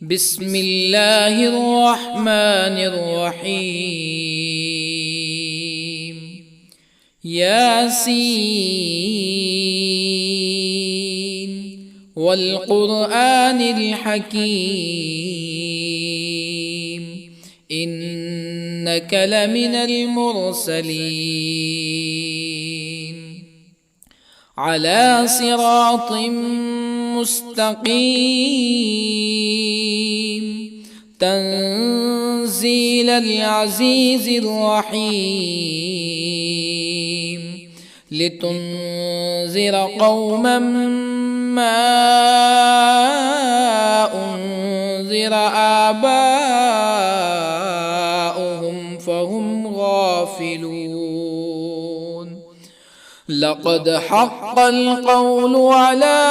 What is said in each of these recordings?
بسم الله الرحمن الرحيم. ياسين والقرآن الحكيم إنك لمن المرسلين على صراط مستقيم تنزيل العزيز الرحيم لتنذر قوما ما أنذر آباؤهم فهم غافلون. لقد حق القول على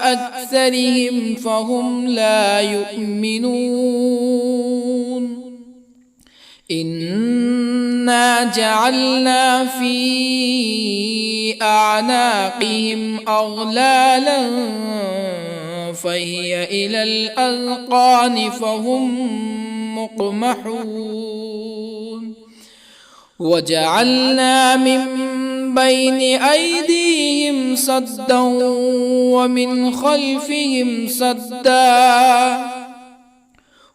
أكثرهم فهم لا يؤمنون. إنا جعلنا في أعناقهم أغلالا فهي إلى الأذقان فهم مقمحون. وجعلنا من بين أيديهم سدا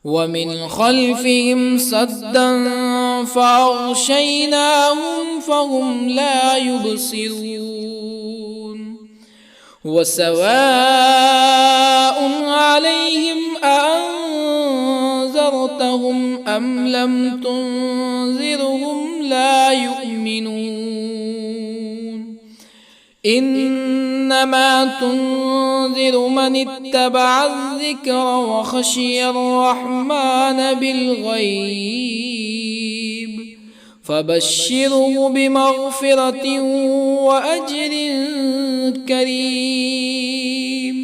ومن خلفهم سدا فأغشيناهم فهم لا يبصرون. وسواء عليهم أأنذرتهم أم لم تنذرهم لا يؤمنون. إنما تنذر من اتبع الذكر وخشي الرحمن بالغيب فبشره بمغفرة وأجر كريم.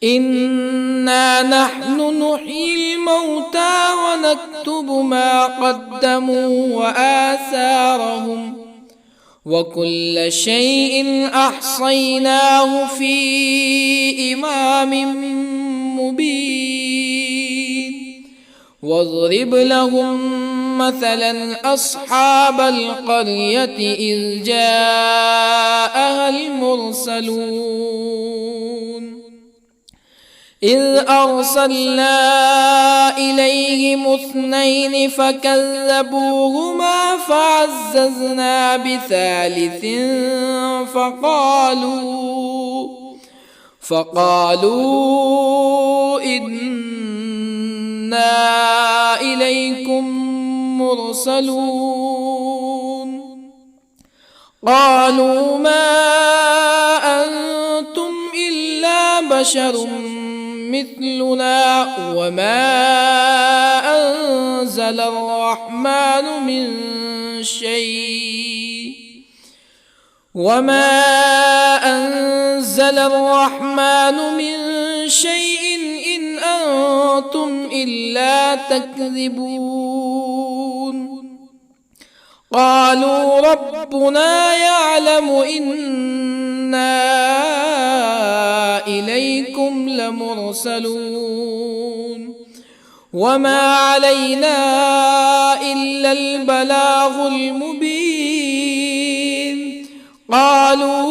إنا نحن نحيي الموتى ونكتب ما قدموا وآثارهم وكل شيء أحصيناه في إمام مبين. واضرب لهم مثلا أصحاب القرية إذ جاءها المرسلون إذ أرسلنا إليهم اثنين فكذبوهما فعززنا بثالث فقالوا إنا إليكم مرسلون. قالوا ما أنتم إلا بشر مثلنا وما أنزل الرحمن من شيء إن أنتم إلا تكذبون. قالوا ربنا يعلم إنا إليكم لمرسلون وما علينا إلا البلاغ المبين. قالوا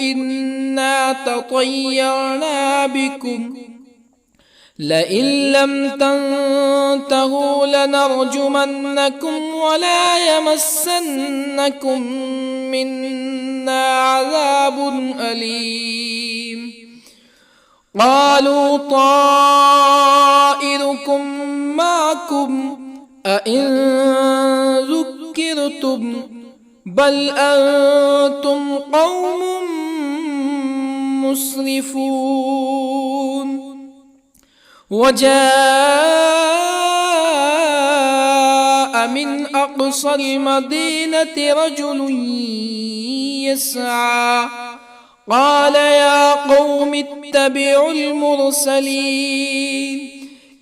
إنا تطيرنا بكم لئن لم تنتهوا لنرجمنكم ولا يمسنكم منا عذاب أليم. قالوا طائركم معكم أئن ذكرتم بل أنتم قوم مسرفون. وجاء من أقصى المدينة رجل يسعى قال يا قوم اتبعوا المرسلين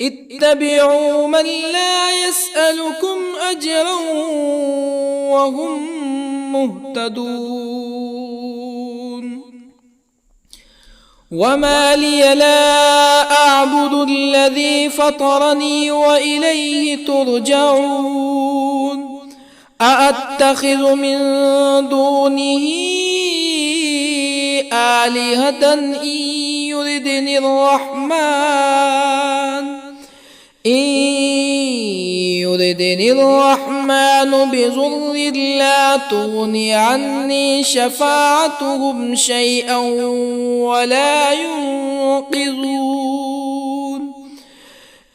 اتبعوا من لا يسألكم أجرا وهم مهتدون. وما لي لا أعبد الذي فطرني وإليه ترجعون أأتخذ من دونه آلهة يردني الرحمن بضر لا تغن عني شفاعتهم شيئا ولا ينقذون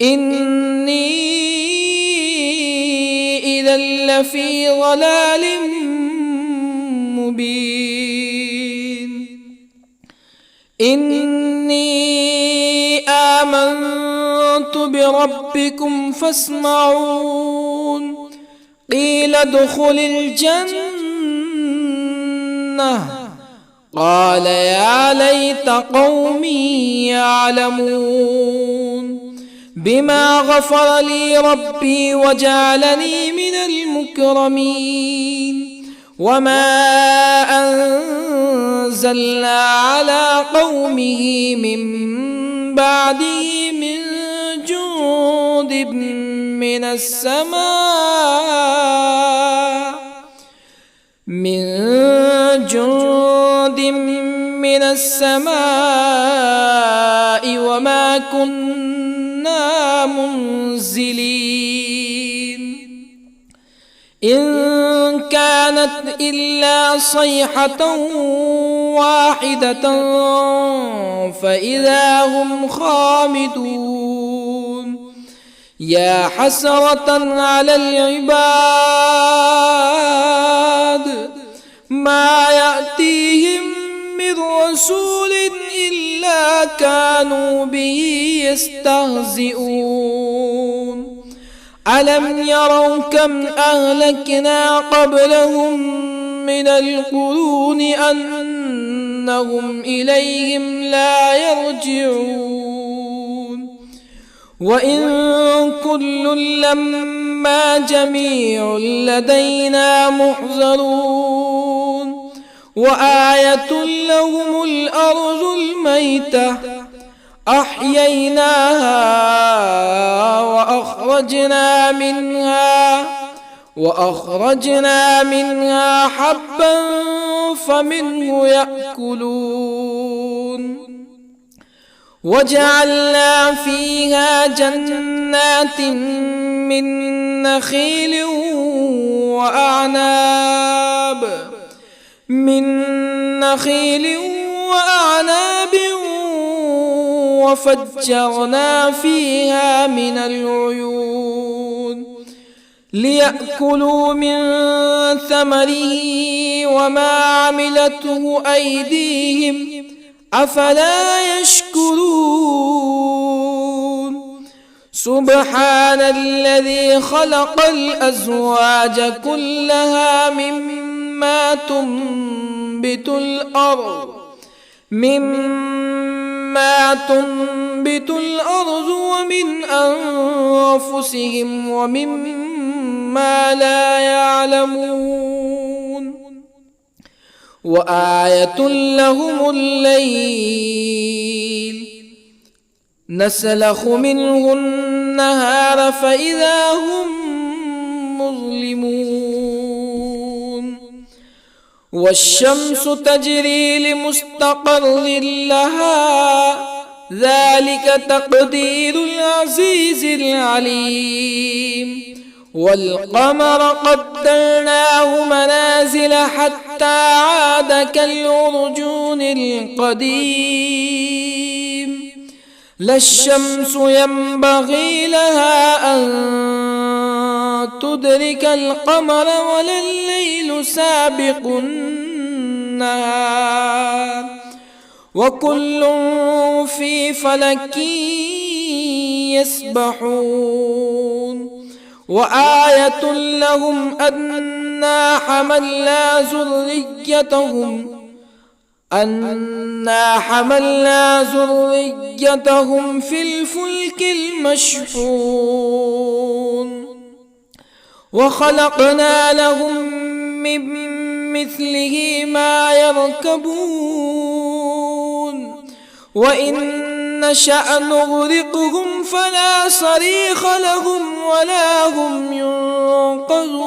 إني إذا لفي ضلال مبين إني آمنت بربكم فاسمعون قيل ادخل الجنة قال يا ليت قومي يعلمون بما غفر لي ربي وجعلني من المكرمين وما أنزلنا على قومه من بعده من جند من السماء وما كنا منزلين إن كانت إلا صيحة واحدة فإذا هم خامدون يا حسرة على العباد ما يأتيهم من رسول إلا كانوا به يستهزئون ألم يروا كم أهلكنا قبلهم من القرون أنهم إليهم لا يرجعون وإن كل لما جميع لدينا محضرون وآية لهم الأرض الميتة أحييناها وأخرجنا منها حبا فمنه يأكلون وجعلنا فيها جنات من نخيل وأعناب وفجرنا فيها من العيون ليأكلوا من ثمره وما عملته أيديهم أفلا يشكرون سبحان الذي خلق الأزواج كلها مما تنبت الأرض ومن أنفسهم ومما لا يعلمون وآية لهم الليل نسلخ منه النهار فإذا هم مظلمون والشمس تجري لمستقر لها ذلك تقدير العزيز العليم والقمر قدرناه منازل حتى عاد كالعرجون القديم لا الشمس ينبغي لها أن تدرك القمر ولا الليل سابق النهار وكل في فلك يسبحون وآية لهم أنا حملنا ذريتهم في الفلك المشحون وخلقنا لهم من مثله ما يركبون وإن نشأ نغرقهم فلا صريخ لهم ولا هم ينقذون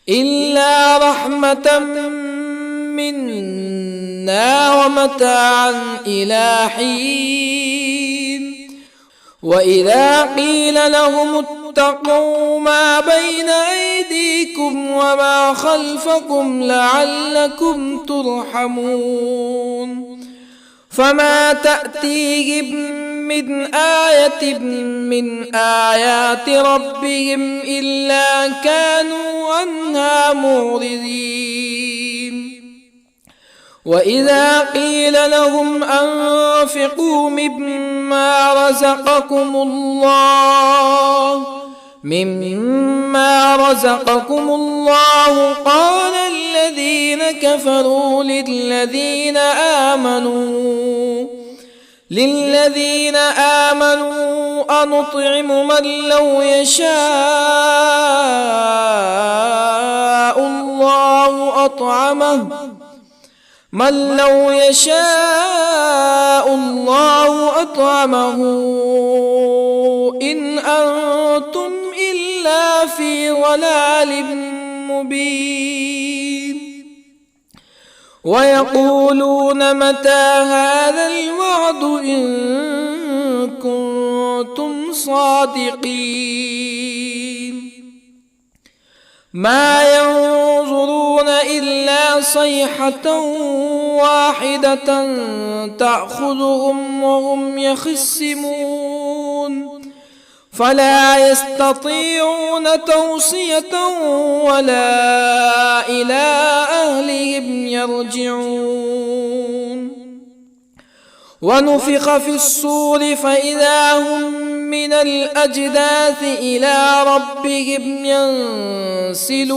إلا رحمة منا ومتاعا إلى حين وإذا قيل لهم اتقوا ما بين أيديكم وما خلفكم لعلكم ترحمون فما تأتيهم من آية من آيات ربهم إلا كانوا عنها معرضين وإذا قيل لهم أنفقوا مما رزقكم الله قال الذين كفروا للذين آمنوا أنطعم من لو يشاء الله أطعمه إن أنتم إلا في ضلال مبين ويقولون متى هذا الوعد إن كنتم صادقين ما ينظرون إلا صيحة واحدة تأخذهم وهم يخصمون فلا يستطيعون توصية ولا إلى أهلهم يرجعون ونفخ في الصور فإذا هم من الأجداث إلى ربهم ينسلون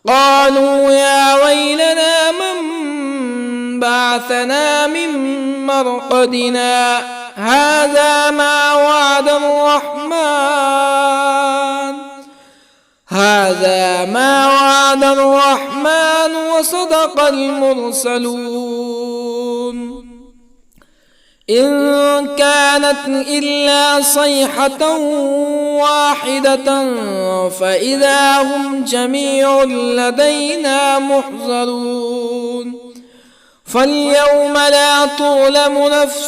قالوا يا ويلنا من بعثنا من مرقدنا هذا ما وعد الرحمن وصدق المرسلون إن كانت إلا صيحة واحدة فإذا هم جميع لدينا محضرون فاليوم لا تظلم نفس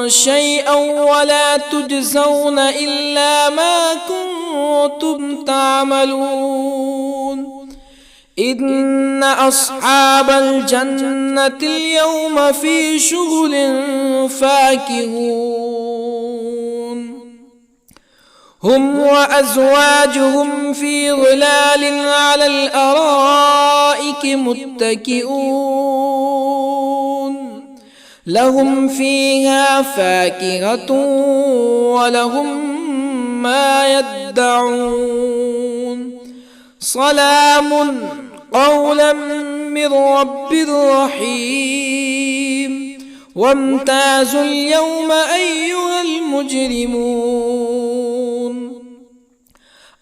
شيئا ولا تجزون إلا ما كنتم تعملون إن أصحاب الجنة اليوم في شغل فاكهون هم وأزواجهم في ظلال على الأرائك متكئون لهم فيها فاكهة ولهم ما يدعون سلام قولا من رب رحيم وامتازوا اليوم أيها المجرمون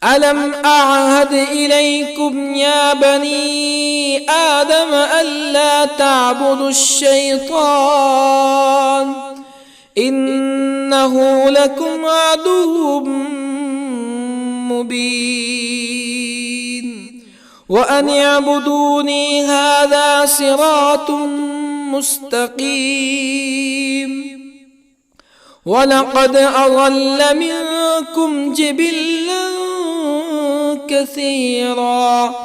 ألم أعهد إليكم يا بني آدم ألا تعبدوا الشيطان إنه لكم عدو مبين وأن اعبدوني هذا صراط مستقيم ولقد أضل منكم جبلا كثيرا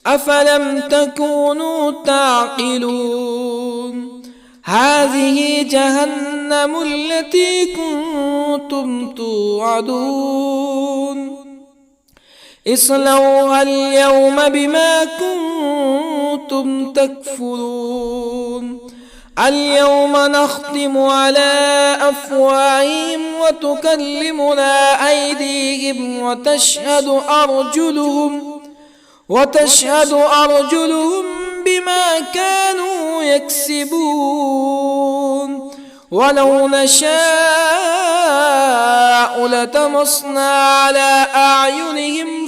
أفلم تكونوا تعقلون هذه جهنم التي كنتم توعدون اصلوها اليوم بما كنتم تكفرون اليوم نختم على أفواههم وتكلمنا أيديهم وتشهد أرجلهم بما كانوا يكسبون ولو نشاء لطمسنا على أعينهم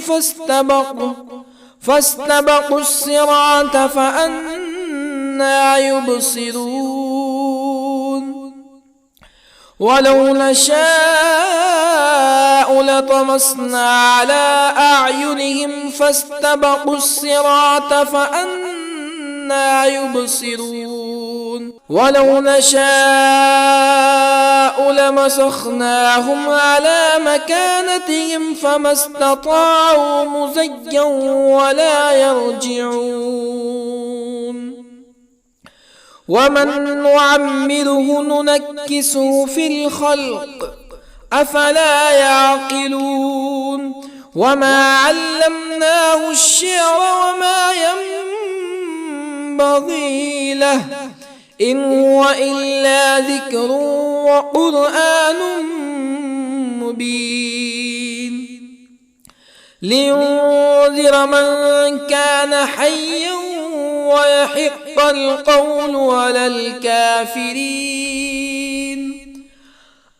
فاستبقوا الصراط فأنى يبصرون ولو نشاء لطمسنا على أعينهم فاستبقوا الصراط فأنى يبصرون ولو نشاء لمسخناهم على مكانتهم فما استطاعوا مزيا ولا يرجعون ومن نعمره ننكسه في الخلق أفلا يعقلون وما علمناه الشعر وما ينبغي له إن هو إلا ذكر وقرآن مبين لينذر من كان حيا ويحق القول على الكافرين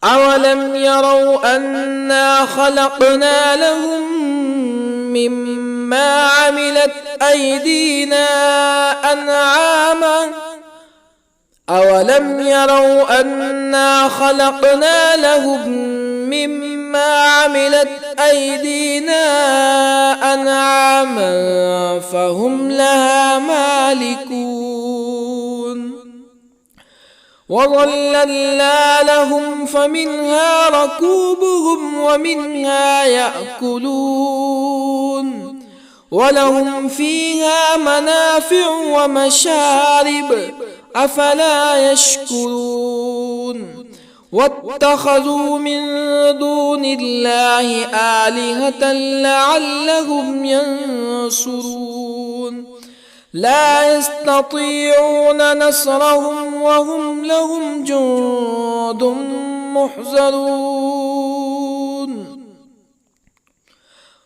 أولم يروا أنا خلقنا لهم مما عملت أيدينا أنعاما أولم يروا أنا خلقنا لهم مما عملت أيدينا أنعاما فهم لها مالكون وظللنا لهم فمنها ركوبهم ومنها يأكلون ولهم فيها منافع ومشارب أفلا يشكرون واتخذوا من دون الله آلهة لعلهم ينصرون لا يستطيعون نصرهم وهم لهم جند محضرون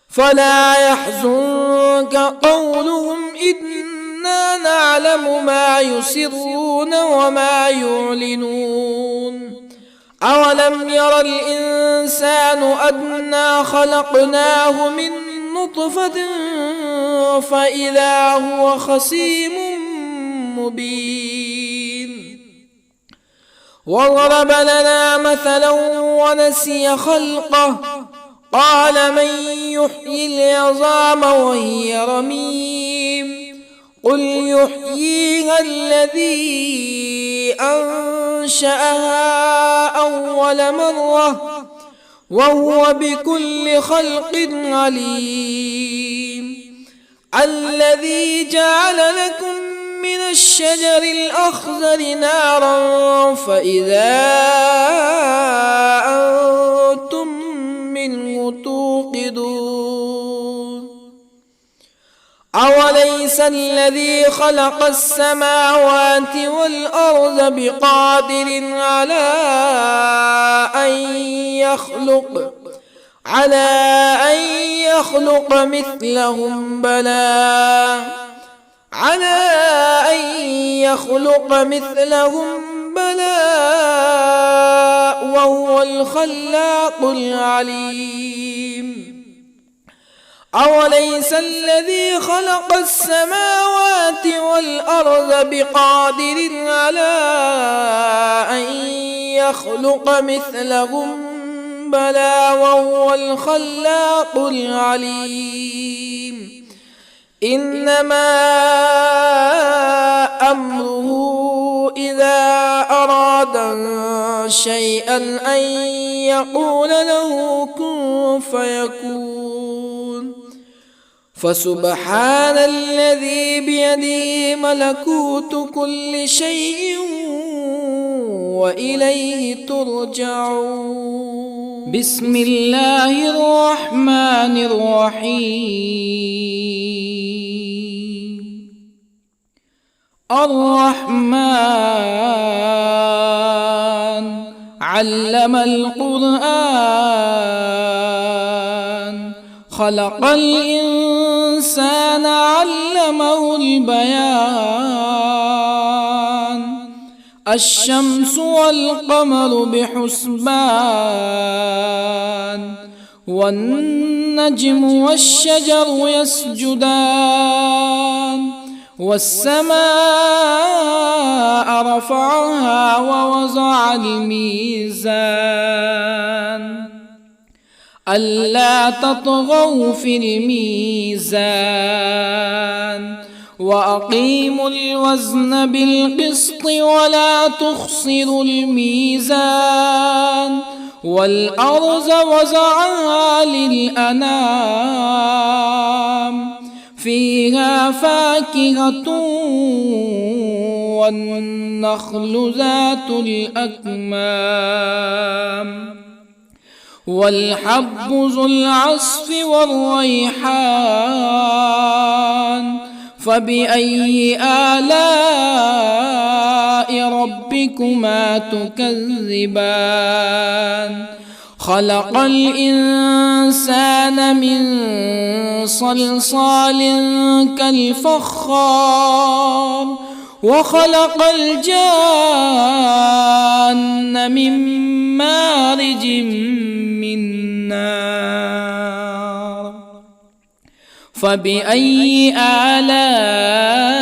فلا يحزنك قولهم إنا نعلم ما يسرون وما يعلنون أولم ير الإنسان أنا خلقناه من نطفة فإذا هو خصيم مبين وضرب لنا مثلا ونسي خلقه قال من يحيي العظام وهي رميم قل يحييها الذي أنشأها أول مرة وهو بكل خلق عليم الذي جعل لكم من الشجر الأخضر نارا فإذا أنتم منه توقدون أوليس الذي خلق السماوات والأرض بقادر على أن يخلق مثلهم بلى وهو الخلاق العليم أوليس الذي خلق السماوات والأرض بقادر على أن يخلق مثلهم بلى وهو الخلاق العليم إنما أمره إذا أراد شيئا أن يقول له كن فيكون فسبحان الذي بيده ملكوت كل شيء وإليه ترجعون بسم الله الرحمن الرحيم الرحمن علم القرآن خلق الإنسان الإنسان علمه البيان الشمس والقمر بحسبان والنجم والشجر يسجدان والسماء رفعها ووضع الميزان ألا تطغوا في الميزان وأقيموا الوزن بالقسط ولا تخسروا الميزان والأرض وضعها للأنام فيها فاكهة والنخل ذات الأكمام والحب ذو العصف والريحان فبأي آلاء ربكما تكذبان خلق الإنسان من صلصال كالفخار وخلق الجان من مارج من نار فبأي آلاء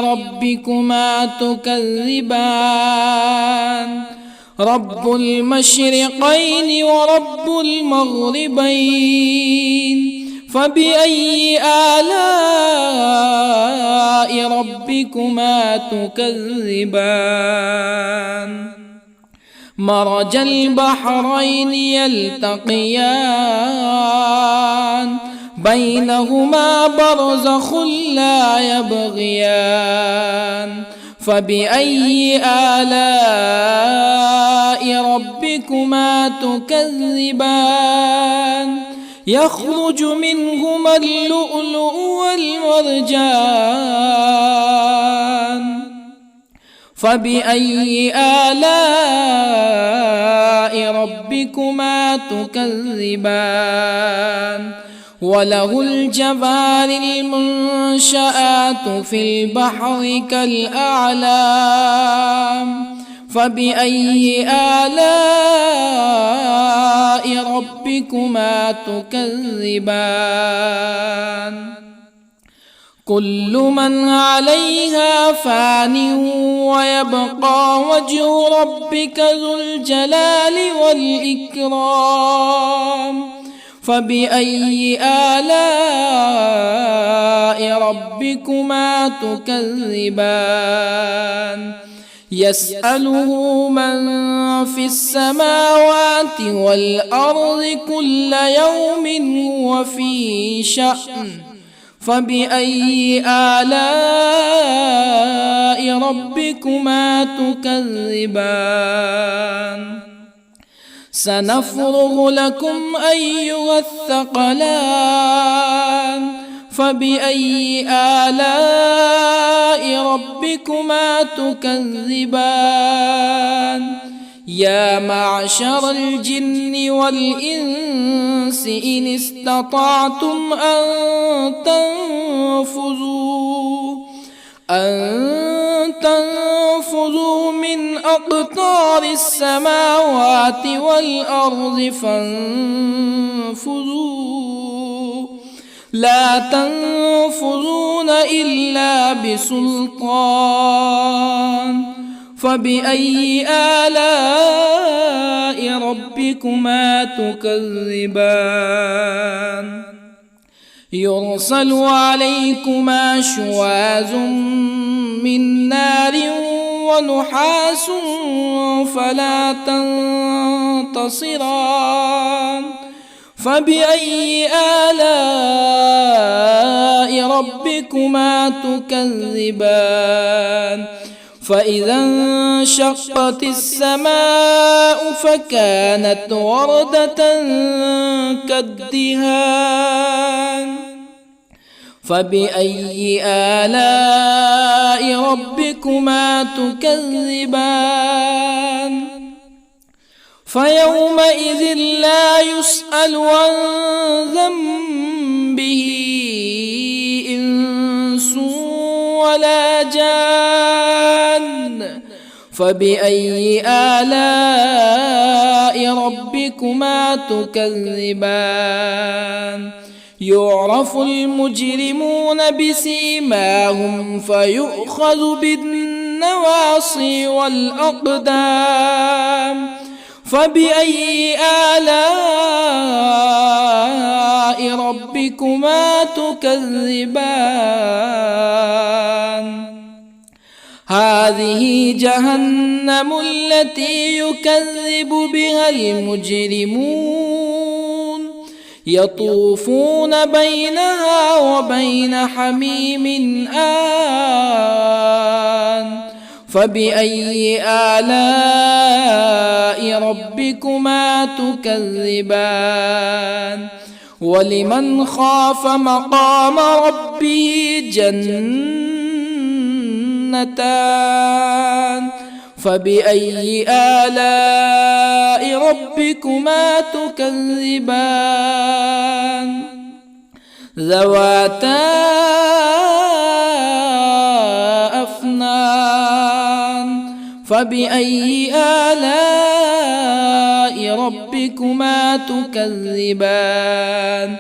ربكما تكذبان رب المشرقين ورب المغربين فبأي آلاء ربكما تكذبان مرج البحرين يلتقيان بينهما برزخ لا يبغيان فبأي آلاء ربكما تكذبان يخرج منهما اللؤلؤ والمرجان فبأي آلاء ربكما تكذبان وله الجوار المنشآت في البحر كالأعلام فبأي آلاء ربكما تكذبان كل من عليها فان ويبقى وجه ربك ذو الجلال والإكرام فبأي آلاء ربكما تكذبان يسأله من في السماوات والأرض كل يوم هو في شأن فبأي آلاء ربكما تكذبان سنفرغ لكم أيها الثقلان فبأي آلاء ربكما تكذبان يا معشر الجن والإنس إن استطعتم أن تنفذوا من أقطار السماوات والأرض فانفذوا لا تنفذون إلا بسلطان فبأي آلاء ربكما تكذبان يرسل عليكما شواظ من نار ونحاس فلا تنتصران فبأي آلاء ربكما تكذبان فإذا انشقت السماء فكانت وردة كالدهان فبأي آلاء ربكما تكذبان فيومئذ لا يسأل عن ذنبه ولا جان فبأي آلاء ربكما تكذبان يعرف المجرمون بسيماهم فيؤخذ بالنواصي والأقدام فبأي آلاء ربكما تكذبان هذه جهنم التي يكذب بها المجرمون يطوفون بينها وبين حميم آن فبأي آلاء ربكما تكذبان ولمن خاف مقام ربه جنتان فبأي آلاء ربكما تكذبان ذواتا أفنان فبأي آلاء ربكما تكذبان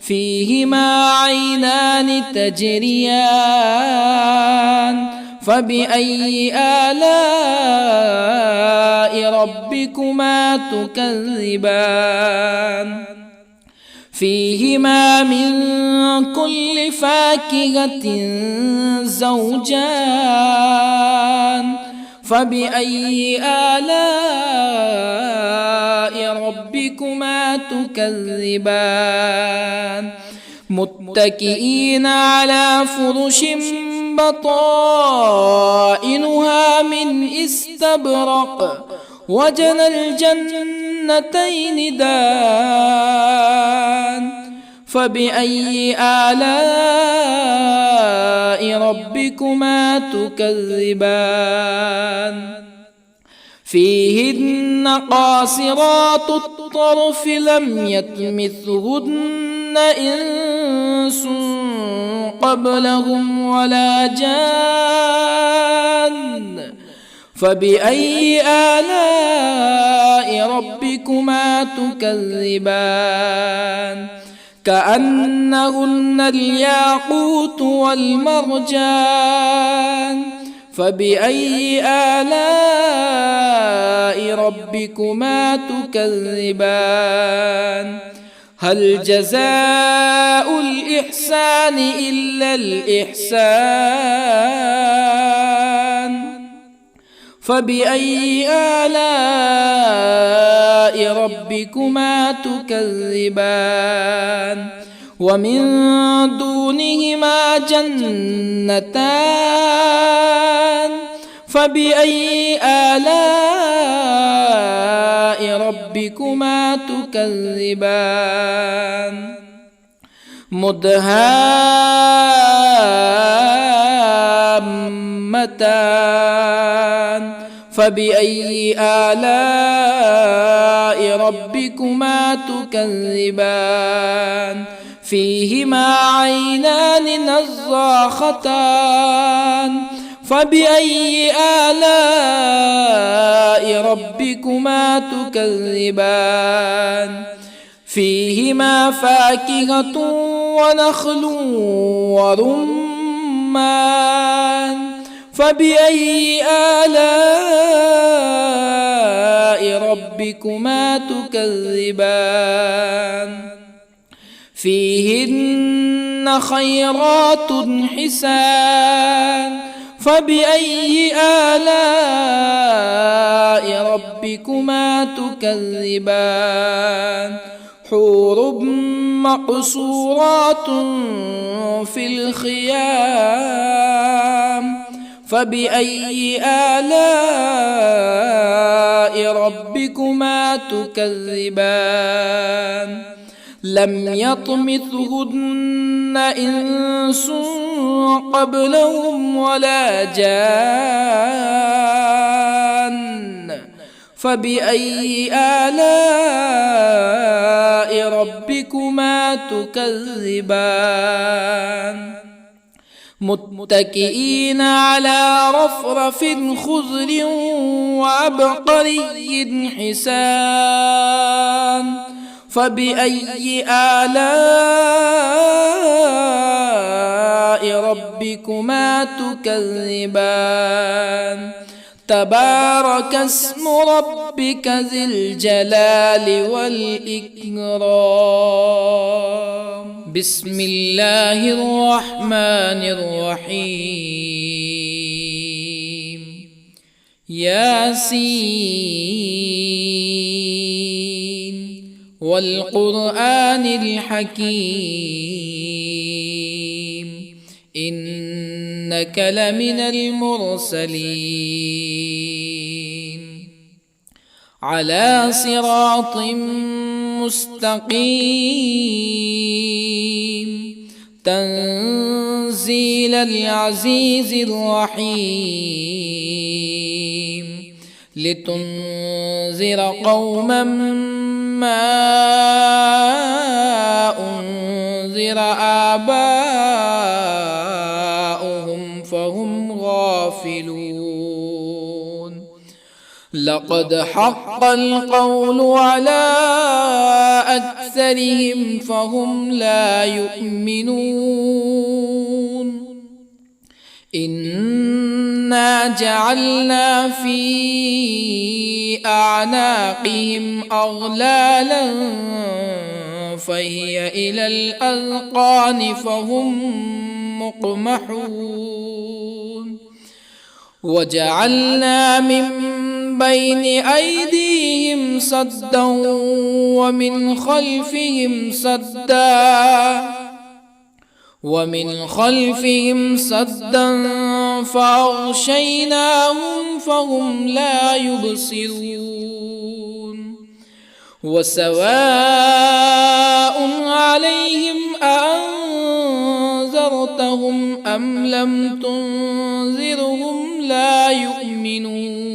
فيهما عينان تجريان فبأي آلاء ربكما تكذبان فيهما من كل فاكهة زوجان فبأي آلاء ربكما تكذبان متكئين على فرش بطائنها من استبرق وجنى الجنتين دان فبأي آلاء ربكما تكذبان فيهن قاصرات الطرف لم يطمثهن إنس قبلهم ولا جان فبأي آلاء ربكما تكذبان كأنهن الياقوت والمرجان فبأي آلاء ربكما تكذبان هل جزاء الإحسان إلا الإحسان فبأي آلاء ربكما تكذبان ومن دونهما جنتان فبأي آلاء ربكما تكذبان مدهامتان فبأي آلاء ربكما تكذبان فيهما عينان نضاختان فبأي آلاء ربكما تكذبان فيهما فاكهة ونخل ورمان فبأي آلاء ربكما تكذبان فيهن خيرات حسان فبأي آلاء ربكما تكذبان حور مقصورات في الخيام فبأي آلاء ربكما تكذبان لم يطمثهن إنس قبلهم ولا جان فبأي آلاء ربكما تكذبان متكئين على رفرف خضر وعبقري حسان فبأي آلاء ربكما تكذبان تبارك اسم ربك ذي الجلال والإكرام. بسم الله الرحمن الرحيم. ياسين والقرآن الحكيم إنك لمن المرسلين على صراط مستقيم تنزيل العزيز الرحيم لتنذر قوما ما أنذر آباؤهم فهم غافلون. لقد حق القول على أكثرهم فهم لا يؤمنون. إنا جعلنا في أعناقهم أغلالا فهي إلى الأذقان فهم مقمحون. وجعلنا من بين أيديهم سدا ومن خلفهم سدا فأغشيناهم فهم لا يبصرون. وسواء عليهم أأنذرتهم أم لم تنذرهم لا يؤمنون.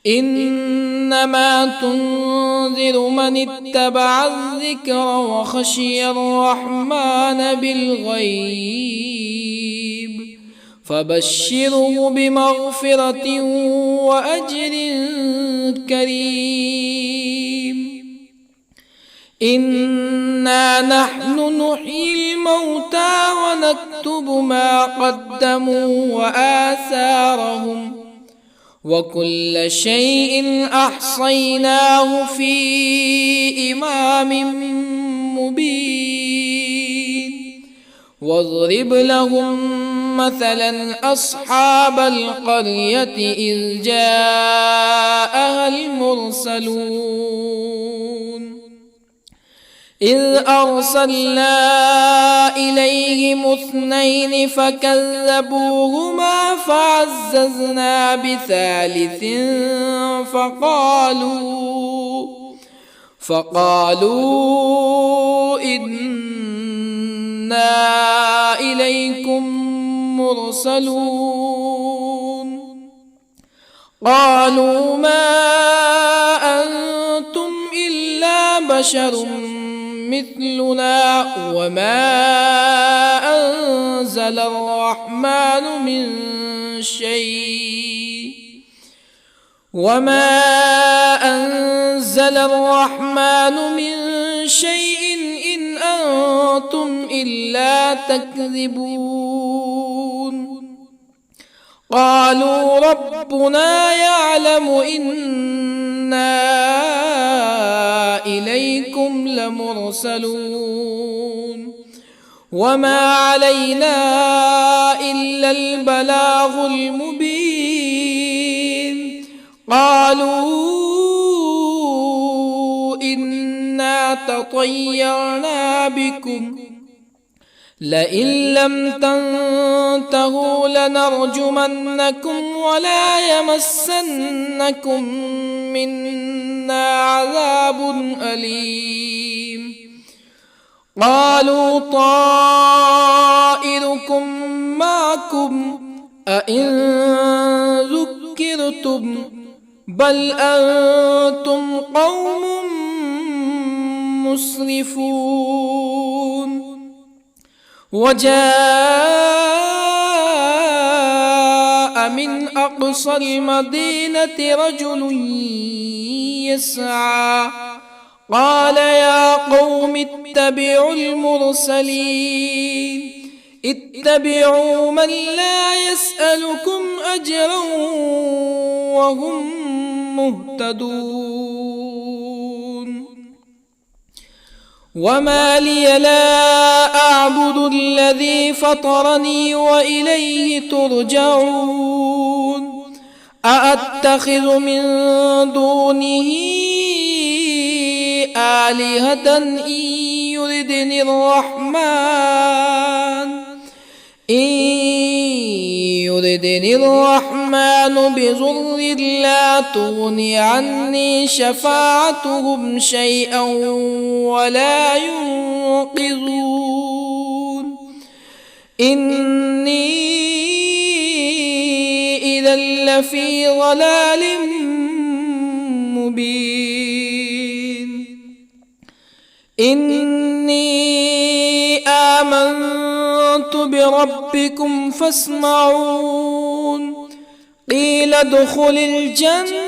إنما تنذر من اتبع الذكر وخشي الرحمن بالغيب فبشره بمغفرة وأجر كريم. إنا نحن نحيي الموتى ونكتب ما قدموا وآثارهم وكل شيء أحصيناه في إمام مبين. واضرب لهم مثلا أصحاب القرية إذ جاءها المرسلون إذ أرسلنا إليهم اثنين فكذبوهما فعززنا بثالث فقالوا إنا إليكم مرسلون. قالوا ما أنتم إلا بشر مثلنا وما أنزل الرحمن من شيء إن أنتم إلا تكذبون. قالوا ربنا يعلم إنا إليكم لمرسلون وما علينا إلا البلاغ المبين. قالوا إنا تطيرنا بكم لئن لم تنتهوا لنرجمنكم ولا يمسنكم منا عذاب أليم. قالوا طائركم معكم أئن ذكرتم بل أنتم قوم مسرفون. وجاء من أقصى المدينة رجل يسعى قال يا قوم اتبعوا المرسلين اتبعوا من لا يسألكم أجرا وهم مهتدون وما لي لا أعبد الذي فطرني وإليه ترجعون أأتخذ من دونه آلهة إن يردني الرحمن بضر لا تغني عني شفاعتهم شيئا ولا ينقذون إني إذا لفي ضلال مبين إني آمنت بربكم فاسمعون قيل ادخل الجنة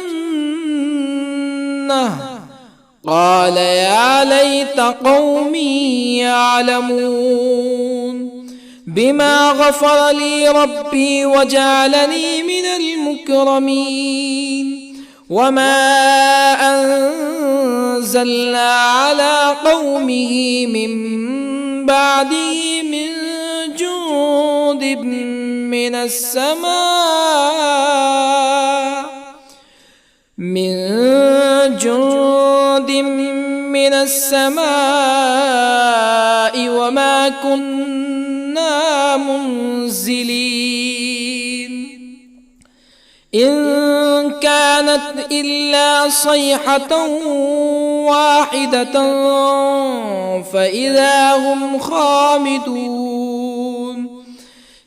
قال يا ليت قومي يعلمون بما غفر لي ربي وجعلني من المكرمين وما أنزلنا على قومه من بعده من جند من السماء وما كنا منزلين إن كانت إلا صيحة واحدة فإذا هم خامدون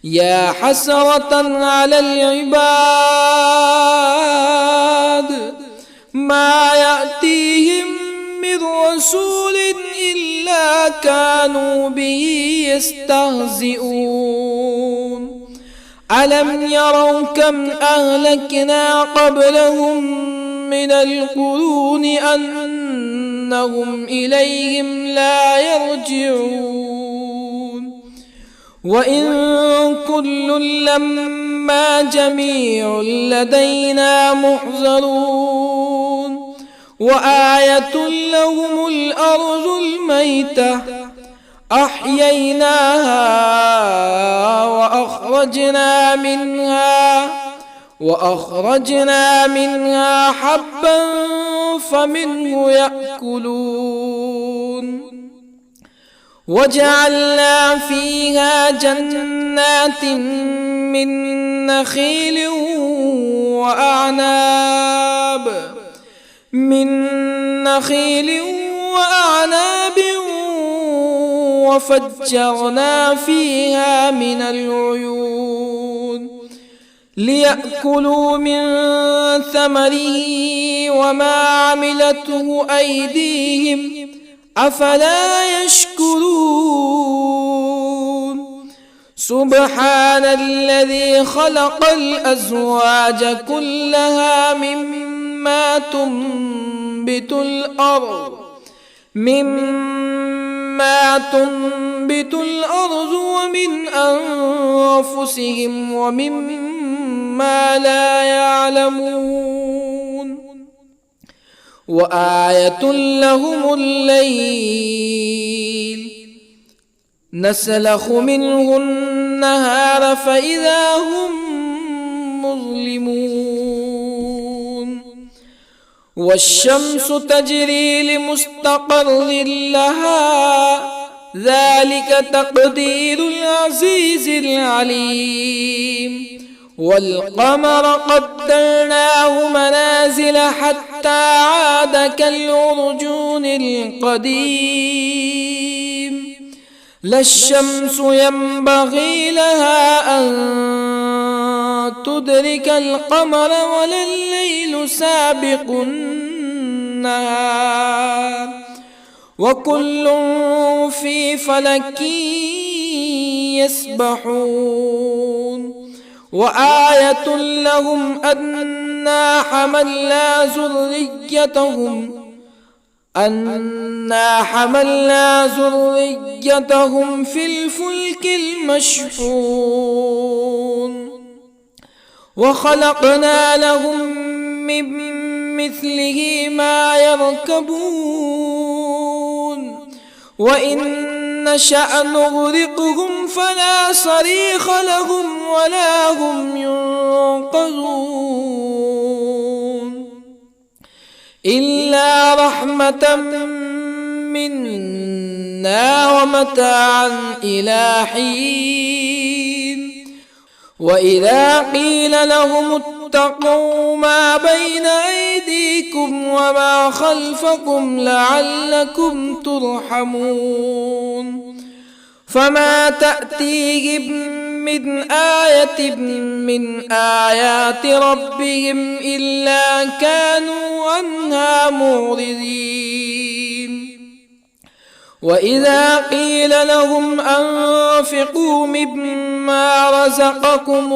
يا حسرة على العباد ما يأتيهم من رسول إلا كانوا به يستهزئون ألم يروا كم أهلكنا قبلهم من القرون أنهم إليهم لا يرجعون وإن كل لما جميع لدينا محضرون وآية لهم الأرض الميتة أحييناها وأخرجنا منها حبا فمنه يأكلون وجعلنا فيها جنات من نخيل وأعناب وفجرنا فيها من العيون ليأكلوا من ثمره وما عملته أيديهم أفلا يشكرون سبحان الذي خلق الأزواج كلها مما تنبت الأرض ومن أنفسهم ومما لا يعلمون وآية لهم الليل نسلخ منه النهار فإذا هم مظلمون والشمس تجري لمستقر لها ذلك تقدير العزيز العليم والقمر قدرناه منازل حتى عاد كالعرجون القديم لا الشمس ينبغي لها أن تدرك القمر ولا الليل سابق النهار وكل في فلك يسبحون وآية لهم أنا حملنا ذريتهم في الفلك المشحون وخلقنا لهم من مثله ما يركبون وإن نشأ نغرقهم فلا صريخ لهم ولا هم ينقذون إلا رحمة منا ومتاعا إلى حين وإذا قيل لهم اتقوا ما بين أيديكم وما خلفكم لعلكم ترحمون فما تأتيهم من آية من آيات ربهم إلا كانوا عنها معرضين وإذا قيل لهم أنفقوا مما رزقكم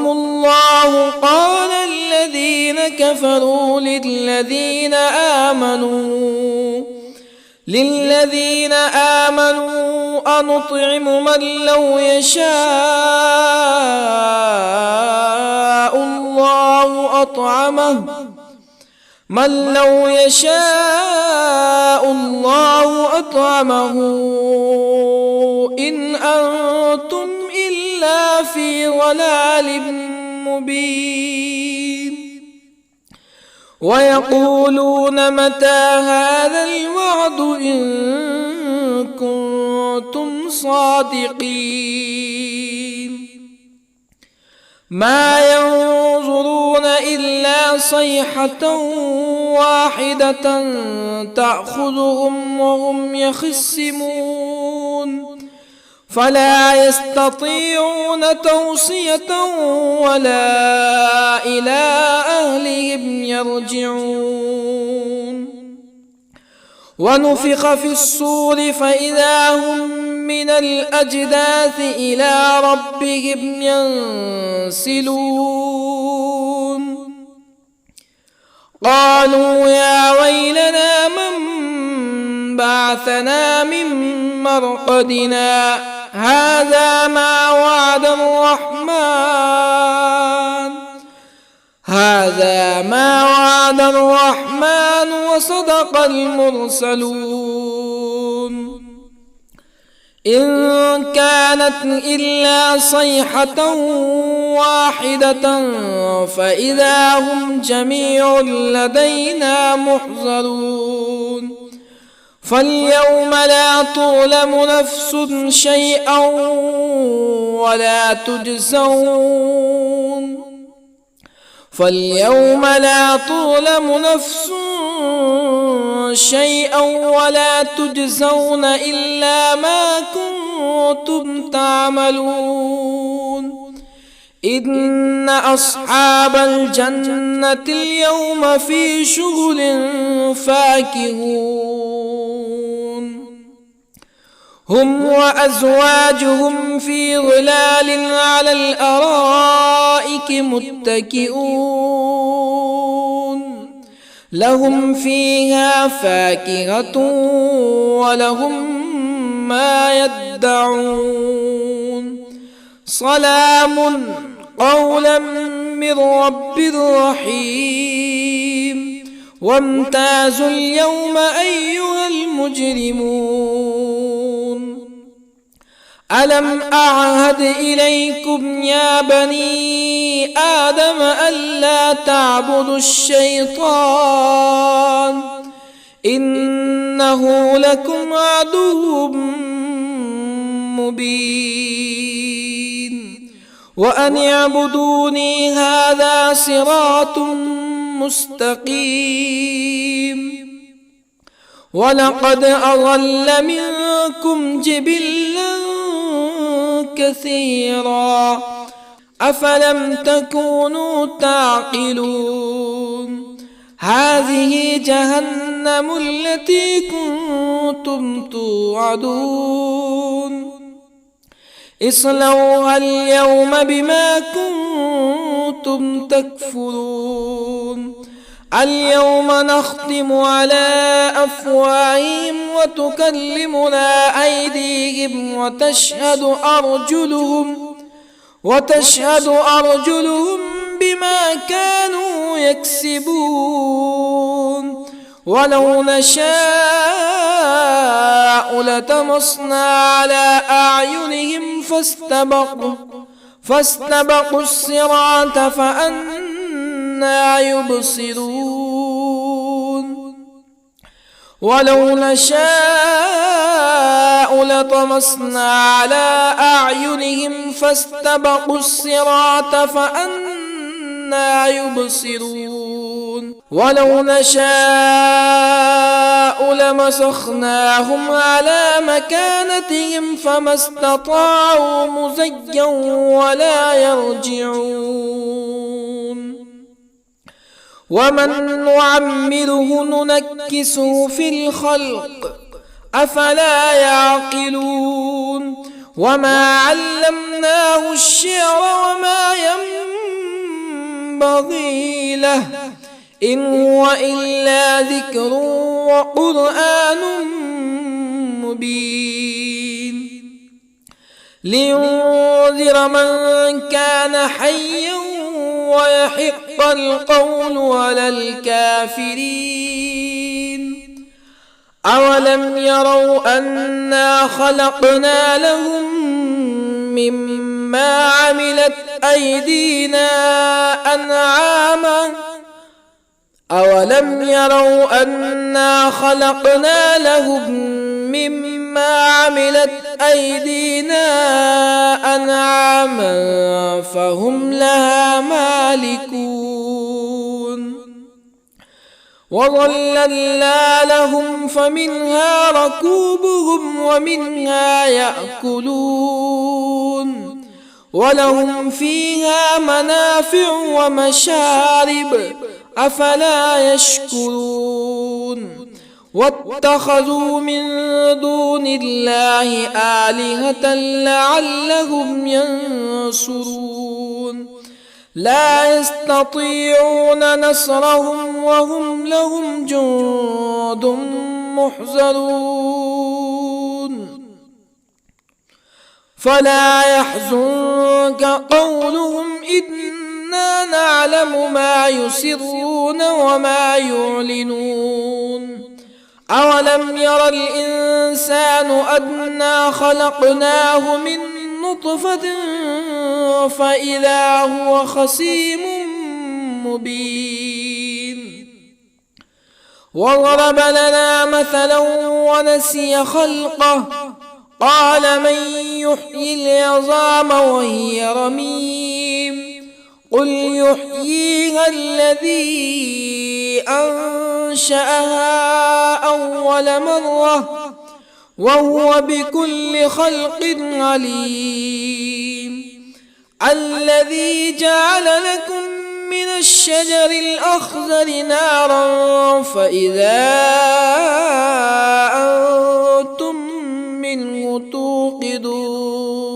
الله قال الذين كفروا للذين آمنوا أنطعم من لو يشاء الله أطعمه إن أنتم إلا في ضلال مبين ويقولون متى هذا الوعد إن كنتم صادقين ما ينظرون إلا صيحة واحدة تأخذهم وهم يخصمون فلا يستطيعون توصية ولا إلى أهلهم يرجعون ونفخ في الصور فإذا هم من الأجداث إلى ربهم ينسلون قالوا يا ويلنا من بعثنا من مرقدنا هذا ما وعد الرحمن وصدق المرسلون إن كانت إلا صيحة واحدة فإذا هم جميع لدينا محضرون فاليوم لا تظلم نفس شيئا ولا تجزون إلا ما كنتم تعملون إن أصحاب الجنة اليوم في شغل فاكهون هم وأزواجهم في ظلال على الأرائك متكئون لهم فيها فاكهة ولهم ما يدعون سلام قولا من رب رحيم وامتازوا اليوم أيها المجرمون ألم أعهد إليكم يا بني آدم ألا تعبدوا الشيطان إنه لكم عدو مبين وأن اعبدوني هذا صراط مستقيم ولقد أضل منكم جبلا كثيرا أفلم تكونوا تعقلون هذه جهنم التي كنتم توعدون اصلوها اليوم بما كنتم تكفرون اليوم نختم على أفواههم وتكلمنا أيديهم وتشهد أرجلهم بما كانوا يكسبون ولو نشاء لطمسنا على أعينهم فاستبقوا الصراط فأنى يبصرون ولو نشاء لطمسنا على أعينهم فاستبقوا الصراط فأنى يبصرون ولو نشاء لمسخناهم على مكانتهم فما استطاعوا مزيا ولا يرجعون ومن نعمره ننكسه في الخلق أفلا يعقلون وما علمناه الشعر وما ينبغي له إن هو إلا ذكر وقرآن مبين لينذر من كان حيا ويحق القول على الكافرين أولم يروا أنا خلقنا لهم مما عملت أيدينا أنعاما فهم لها مالكون وظللنا لهم فمنها ركوبهم ومنها يأكلون ولهم فيها منافع ومشارب أفلا يشكرون واتخذوا من دون الله آلهة لعلهم ينصرون لا يستطيعون نصرهم وهم لهم جند محضرون فلا يحزنك قولهم إنا نعلم ما يسرون وما يعلنون أولم ير الإنسان أنا خلقناه من نطفة فإذا هو خصيم مبين وضرب لنا مثلا ونسي خلقه قال من يحيي العظام وهي رميم قل يحييها الذي أنشأها أول مرة وهو بكل خلق عليم الذي جعل لكم من الشجر الأخضر نارا فإذا أنتم منه توقدون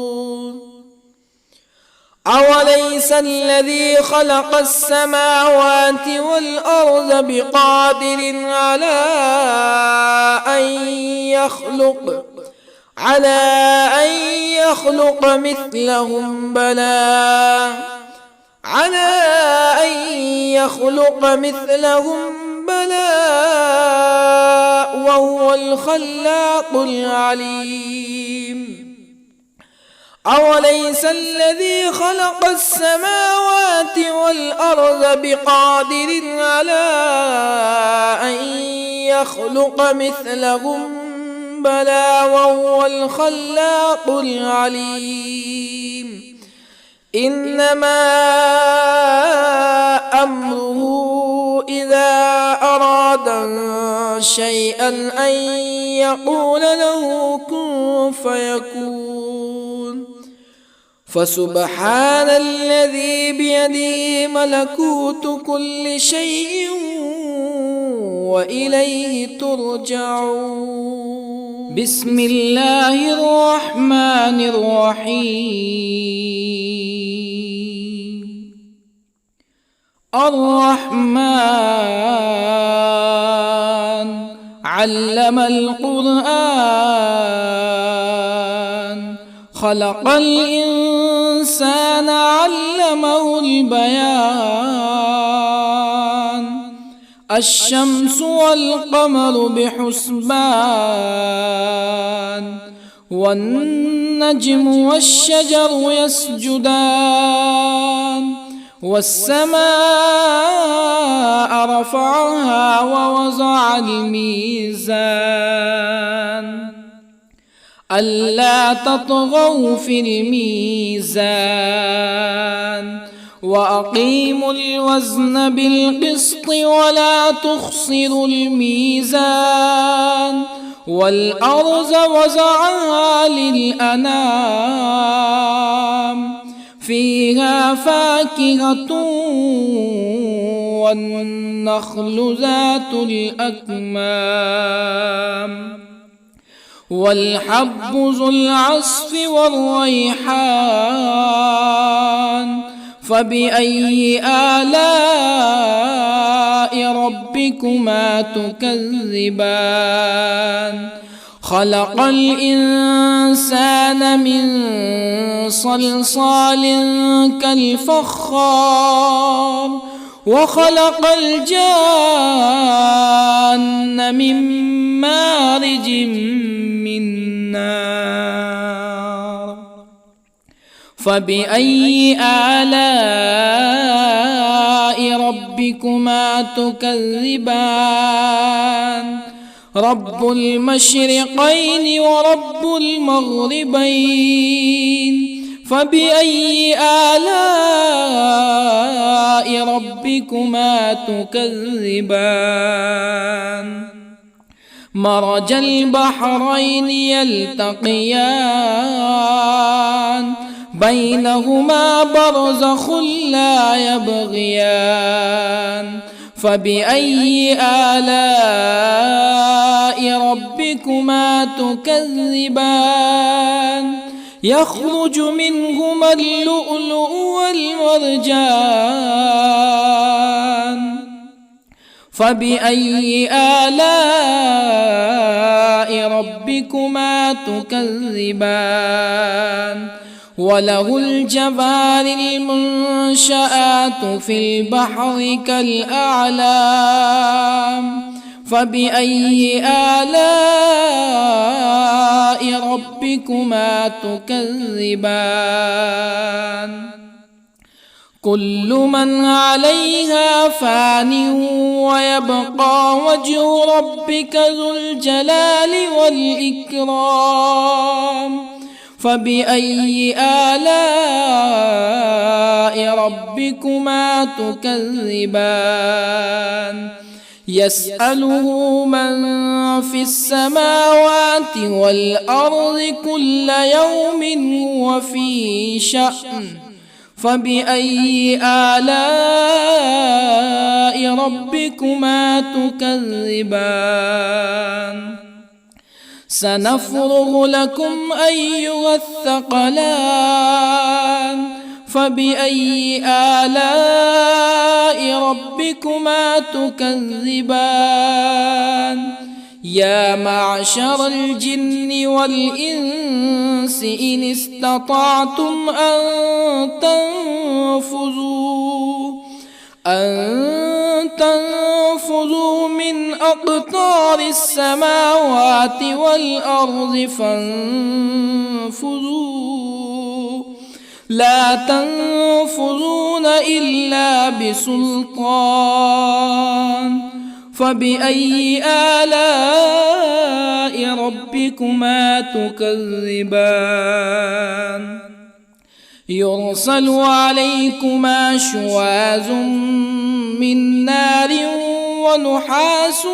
أوليس الذي خلق السماوات والأرض بقادر على أن يخلق مثلهم بلى وهو الخلاق العليم أوليس الذي خلق السماوات والأرض بقادر على أن يخلق مثلهم بلى وهو الخلاق العليم إنما أمره إذا أراد شيئا أن يقول له كن فيكون فسبحان الذي بيده ملكوت كل شيء وإليه ترجعون. بسم الله الرحمن الرحيم. الرحمن علم القرآن، خلق الإنسان علمه البيان. الشمس والقمر بحسبان، والنجم والشجر يسجدان. والسماء رفعها ووضع الميزان، ألا تطغوا في الميزان. وأقيموا الوزن بالقسط ولا تخسروا الميزان. والأرض وضعها للأنام، فيها فاكهة والنخل ذات الأكمام، والحب ذو العصف والريحان. فبأي آلاء ربكما تكذبان؟ خلق الإنسان من صلصال كالفخار، وخلق الجان من مارج من نار. فبأي آلاء ربكما تكذبان؟ رب المشرقين ورب المغربين. فبأي آلاء ربكما تكذبان؟ مرج البحرين يلتقيان، بينهما برزخ لا يبغيان. فبأي آلاء ربكما تكذبان؟ يخرج منهما اللؤلؤ والمرجان. فبأي آلاء ربكما تكذبان؟ وله الجوار المنشآت في البحر كالأعلام. فبأي آلاء ربكما تكذبان؟ كل من عليها فان، ويبقى وجه ربك ذو الجلال والإكرام. فبأي آلاء ربكما تكذبان؟ يسأله من في السماوات والأرض كل يوم هو في شأن. فبأي آلاء ربكما تكذبان؟ سنفرغ لكم أيها الثقلان. فبأي آلاء ربكما تكذبان؟ يا معشر الجن والإنس إن استطعتم أن تنفذوا من أقطار السماوات والأرض فانفذوا، لا تنفذون إلا بسلطان. فبأي آلاء ربكما تكذبان؟ يرسل عليكما شواظ من نار ونحاس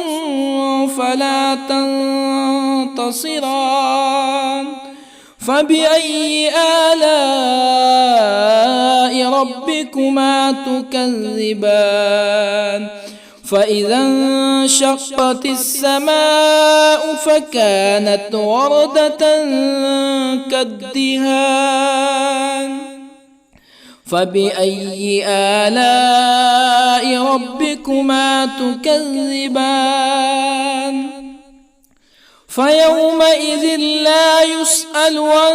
فلا تنتصران. فبأي آلاء ربكما تكذبان؟ فإذا انشقت السماء فكانت وردة كالدهان فبأي آلاء ربكما تكذبان فيومئذ لا يسأل عن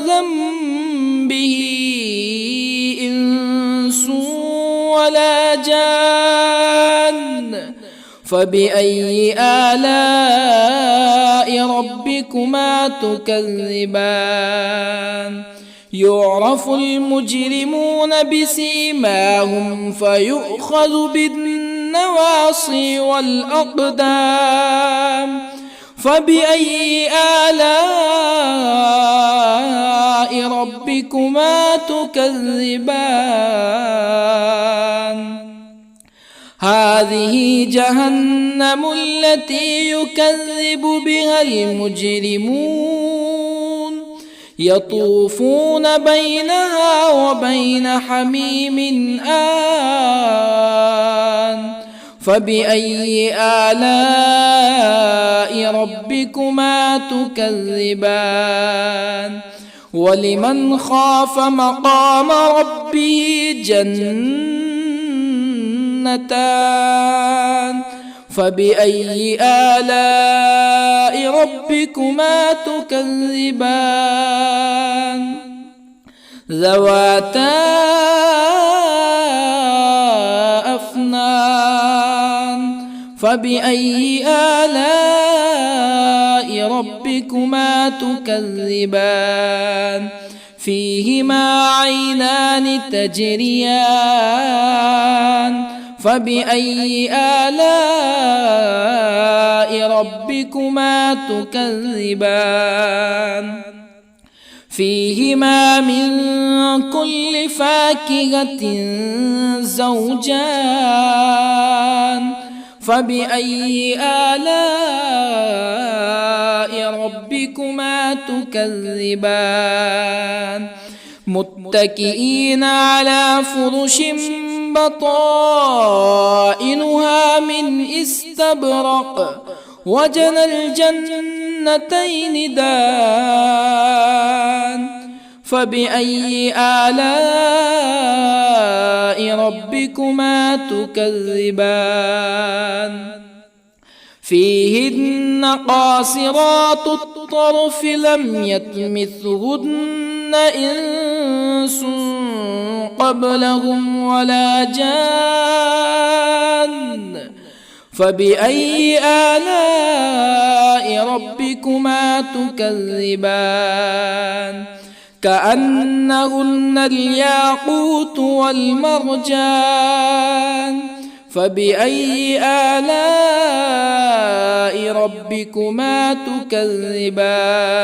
ذنبه إنس ولا جان فبأي آلاء ربكما تكذبان يعرف المجرمون بسيماهم فيؤخذ بالنواصي والأقدام فبأي آلاء ربكما تكذبان هذه جهنم التي يكذب بها المجرمون يطوفون بينها وبين حميم آن فبأي آلاء ربكما تكذبان ولمن خاف مقام ربه جنتان فبأي آلاء ربكما تكذبان ذواتا أفنان فبأي آلاء ربكما تكذبان فيهما عينان تجريان فبأي آلاء ربكما تكذبان فيهما من كل فاكهة زوجان فبأي آلاء ربكما تكذبان متكئين على فرش بطائنها من استبرق وجنى الجنتين دان فبأي آلاء ربكما تكذبان فيهن قاصرات الطرف لم يطمثهن إنس قبلهم ولا جان فبأي آلاء ربكما تكذبان كأنهن الياقوت والمرجان فبأي آلاء ربكما تكذبان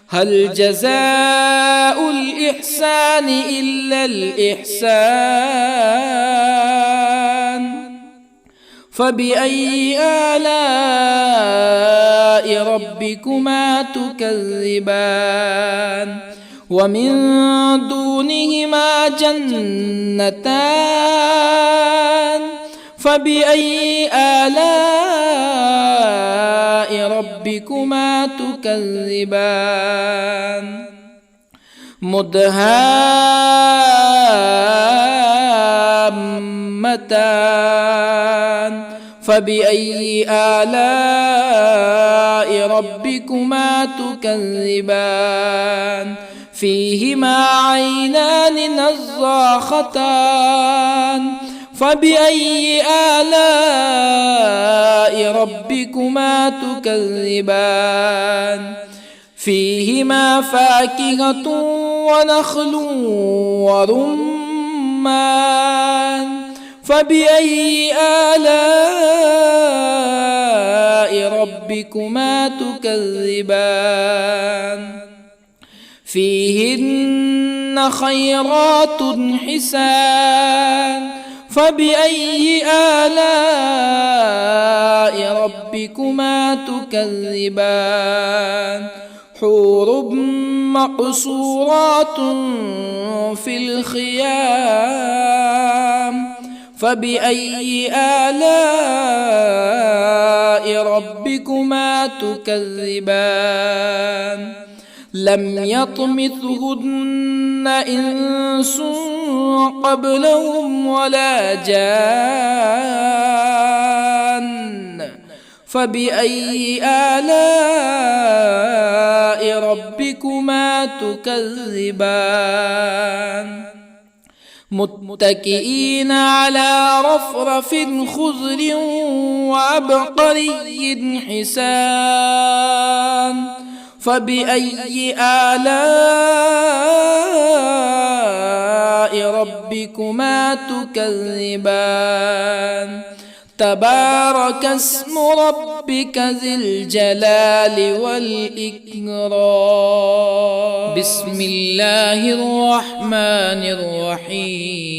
هل جزاء الإحسان إلا الإحسان فبأي آلاء ربكما تكذبان ومن دونهما جنتان فبأي آلاء ربكما تكذبان مدهامتان فبأي آلاء ربكما تكذبان فيهما عينان نضاختان فبأي آلاء ربكما تكذبان فيهما فاكهة ونخل ورمان فبأي آلاء ربكما تكذبان فيهن خيرات حسان فبأي آلاء ربكما تكذبان حور مقصورات في الخيام فبأي آلاء ربكما تكذبان لم يطمثهن إنس قبلهم ولا جان فبأي آلاء ربكما تكذبان متكئين على رفرف خضر وعبقري حسان فبأي آلاء ربكما تكذبان تبارك اسم ربك ذي الجلال والإكرام بسم الله الرحمن الرحيم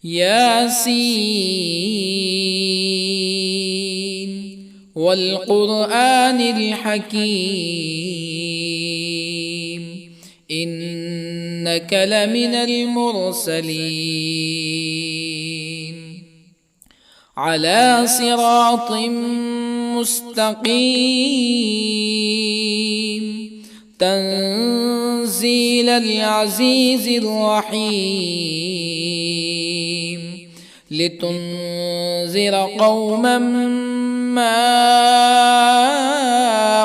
ياسين والقرآن الحكيم إنك لمن المرسلين على صراط مستقيم تنزيل العزيز الرحيم لتنذر قوما ما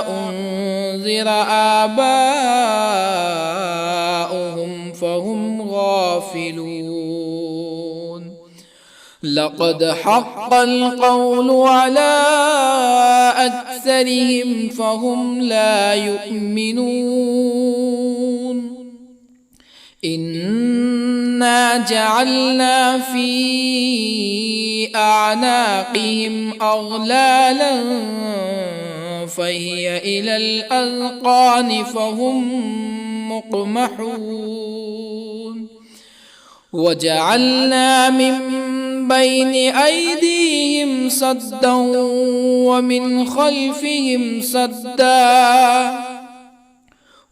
أنذر آباؤهم فهم غافلون لقد حق القول على أكثرهم فهم لا يؤمنون إنا جعلنا في أعناقهم أغلالا فهي إلى الأذقان فهم مقمحون وجعلنا من بين أيديهم سدا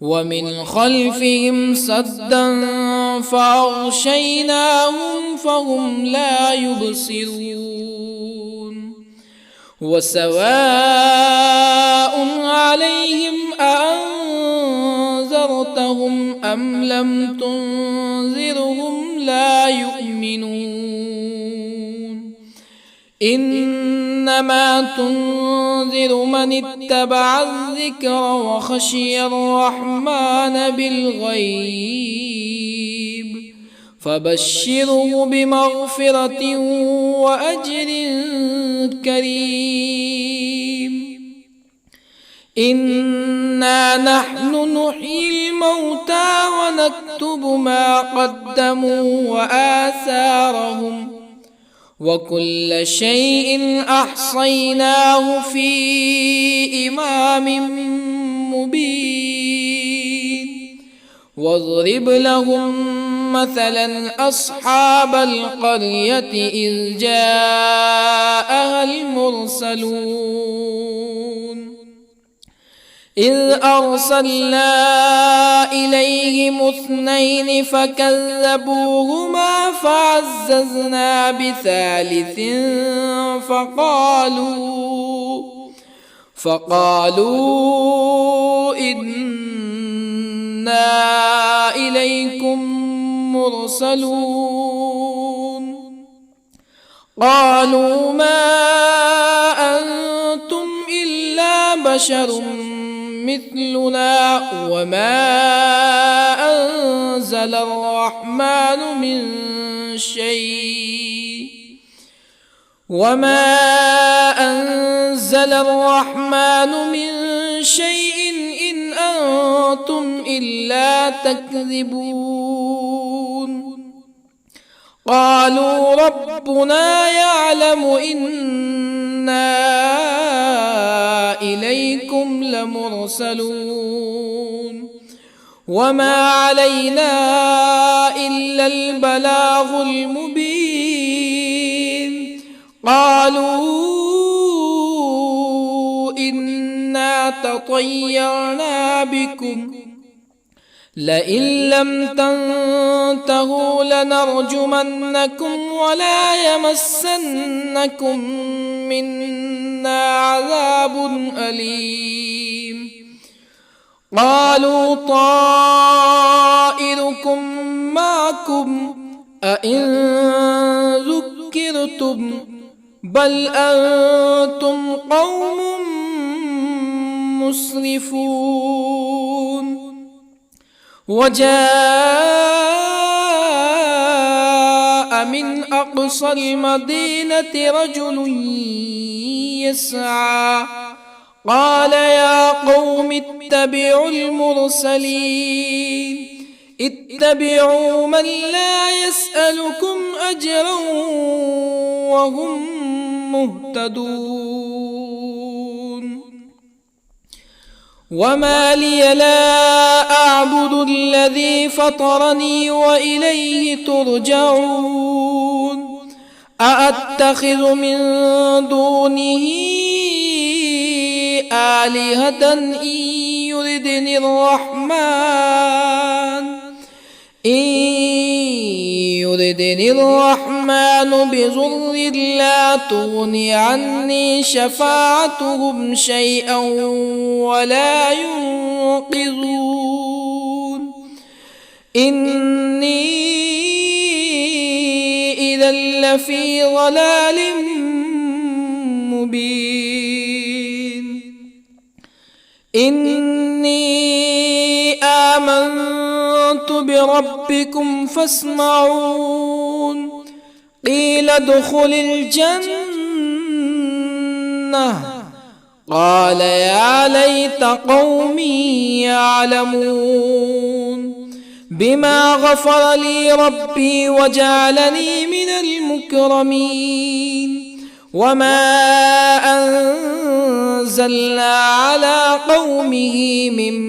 ومن خلفهم سدا فأغشيناهم فهم لا يبصرون وسواء عليهم أأنذرتهم أم لم تنذرهم لا يؤمنون إنما تنذر من اتبع الذكر وخشي الرحمن بالغيب فبشره بمغفرة وأجر كريم إنا نحن نحيي الموتى ونكتب ما قدموا وآثارهم وكل شيء أحصيناه في إمام مبين واضرب لهم مثلا أصحاب القرية إذ جاءها المرسلون إذ أرسلنا إليهم اثنين فكذبوهما فعززنا بثالث فقالوا إنا إليكم مرسلون قالوا ما أنتم إلا بشر مثلنا وما أنزل الرحمن من شيء إن أنتم إلا تكذبون قالوا ربنا يعلم إنا إليكم لمرسلون وما علينا إلا البلاغ المبين قالوا إنا تطيرنا بكم لئن لم تنتهوا لنرجمنكم ولا يمسنكم منا عذاب أليم قالوا طائركم معكم أئن ذكرتم بل أنتم قوم مسرفون وجاء من أقصى المدينة رجل يسعى قال يا قوم اتبعوا المرسلين اتبعوا من لا يسألكم أجرا وهم مهتدون وما لي لا أعبد الذي فطرني وإليه ترجعون أأتخذ من دونه آلهة إن يردني الرحمن بضر لا تغني عني شفاعتهم شيئا ولا ينقذون إني إذا لفي ضلال مبين إني آمنت بربكم فاسمعون قيل ادخل الجنة قال يا ليت قومي يعلمون بما غفر لي ربي وجعلني من المكرمين وما أنزلنا على قومه من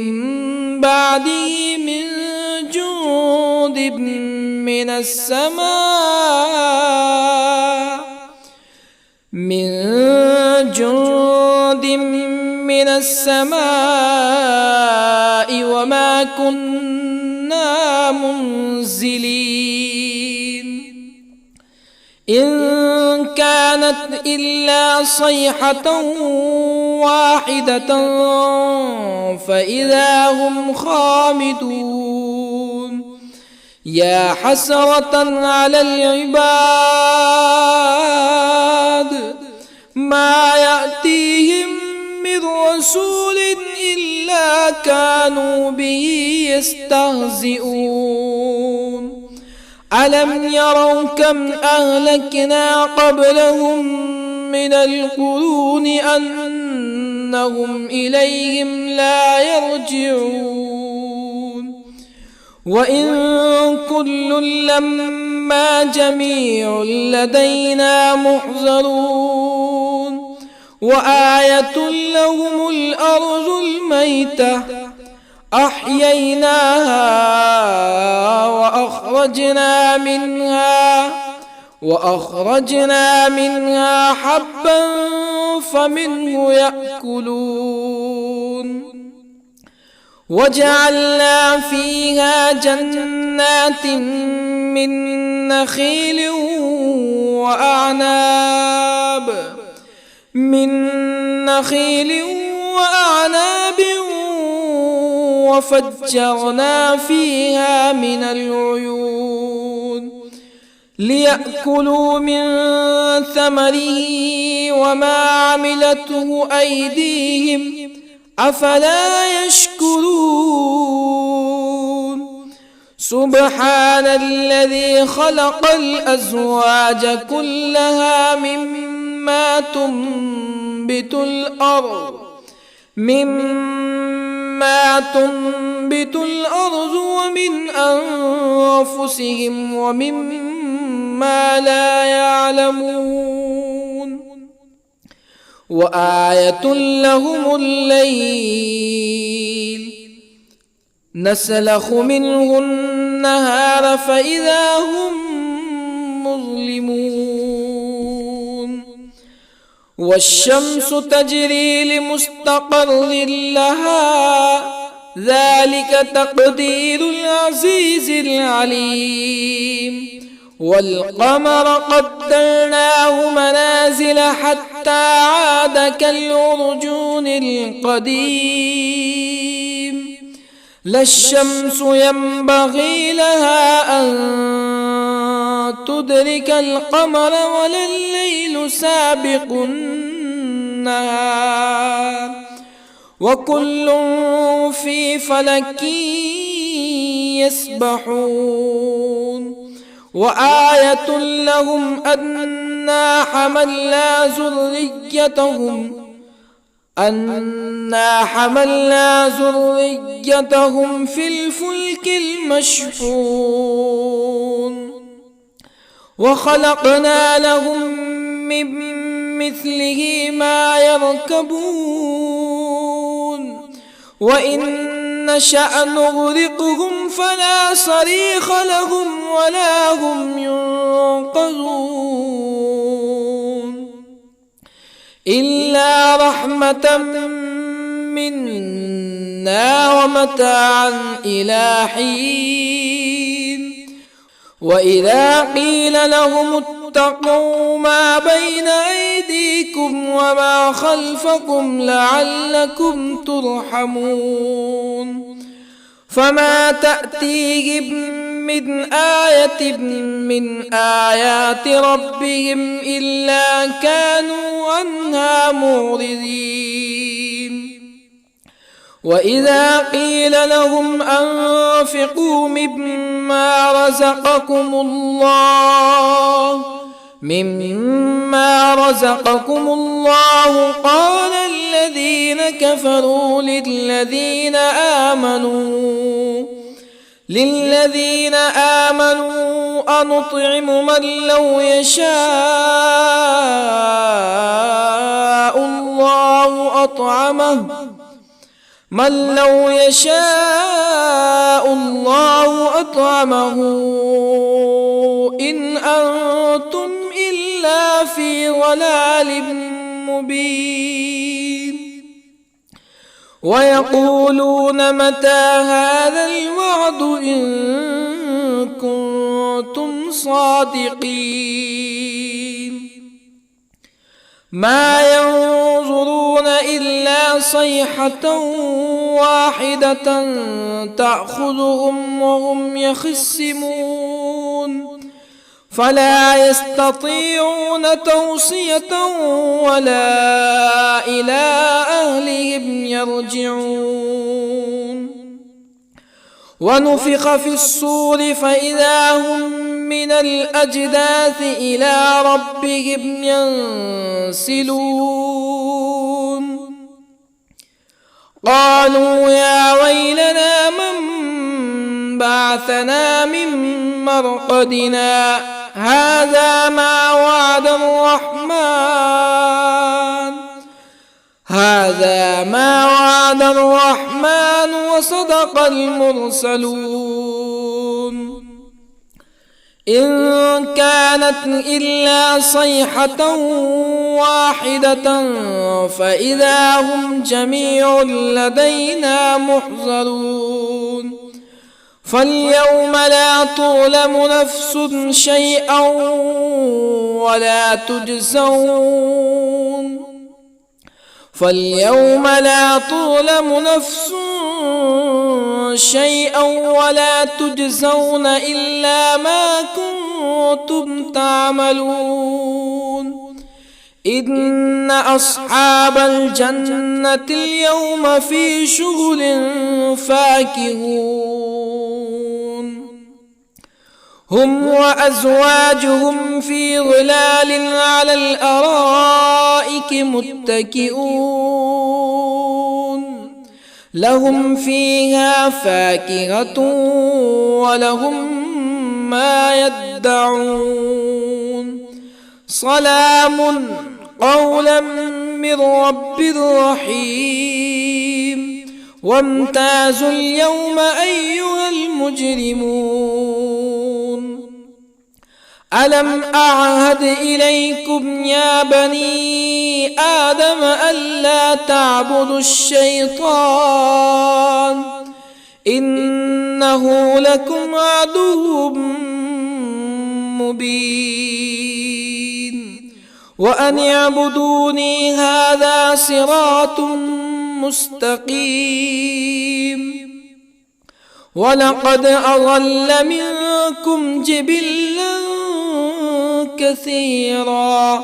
بعده من جند من السماء وما كنا منزلين إن كانت إلا صيحة واحدة فإذا هم خامدون يا حسرة على العباد ما يأتيهم من رسول إلا كانوا به يستهزئون ألم يروا كم أهلكنا قبلهم من القرون أنهم إليهم لا يرجعون وإن كل لما جميع لدينا محضرون وآية لهم الأرض الميتة أحييناها وأخرجنا منها حبا فمنه يأكلون وجعلنا فيها جنات من نخيل وأعناب وفجرنا فيها من العيون ليأكلوا من ثمره وما عملته أيديهم أفلا يشكرون سبحان الذي خلق الأزواج كلها مما تنبت الأرض ومن أنفسهم ومما لا يعلمون وآية لهم الليل نسلخ منه النهار فإذا هم مظلمون والشمس تجري لمستقر لها ذلك تقدير العزيز العليم. والقمر قدرناه منازل حتى عاد كالعرجون القديم. لا الشمس ينبغي لها أن تدرك القمر ولا الليل سابق النهار وكل في فلك يسبحون. وآية لهم أنا حملنا ذريتهم في الفلك المشحون وخلقنا لهم من مثله ما يركبون وإن نشأ نغرقهم فلا صريخ لهم ولا هم ينقذون إلا رحمة منا ومتاعا إلى حين. وإذا قيل لهم اتقوا ما بين أيديكم وما خلفكم لعلكم ترحمون فما تأتيهم من آية من آيات ربهم إلا كانوا عنها معرضين. وإذا قيل لهم أنفقوا مما رزقكم الله قال الذين كفروا للذين آمنوا أنطعم من لو يشاء الله أطعمه إن أنتم إلا في ضلال مبين. ويقولون متى هذا الوعد إن كنتم صادقين ما ينظرون إلا صيحة واحدة تأخذهم وهم يخصمون فلا يستطيعون توصية ولا إلى أهلهم يرجعون. ونفخ في الصور فإذا هم من الأجداث إلى ربهم ينسلون قالوا يا ويلنا من بعثنا من مرقدنا هذا ما وعد الرحمن وصدق المرسلون إن كانت إلا صيحة واحدة فإذا هم جميع لدينا محضرون فاليوم لا تظلم نفس شيئا ولا تجزون إلا ما كنتم تعملون إن أصحاب الجنة اليوم في شغل فاكهون هم وأزواجهم في ظلال على الأرائك متكئون لهم فيها فاكهة ولهم ما يدعون سلام قولا من رب رحيم وامتازوا اليوم أيها المجرمون ألم أعهد إليكم يا بني آدم ألا تعبدوا الشيطان إنه لكم عدو مبين وأن اعبدوني هذا صراط مستقيم ولقد أضل منكم جبلا كثيرا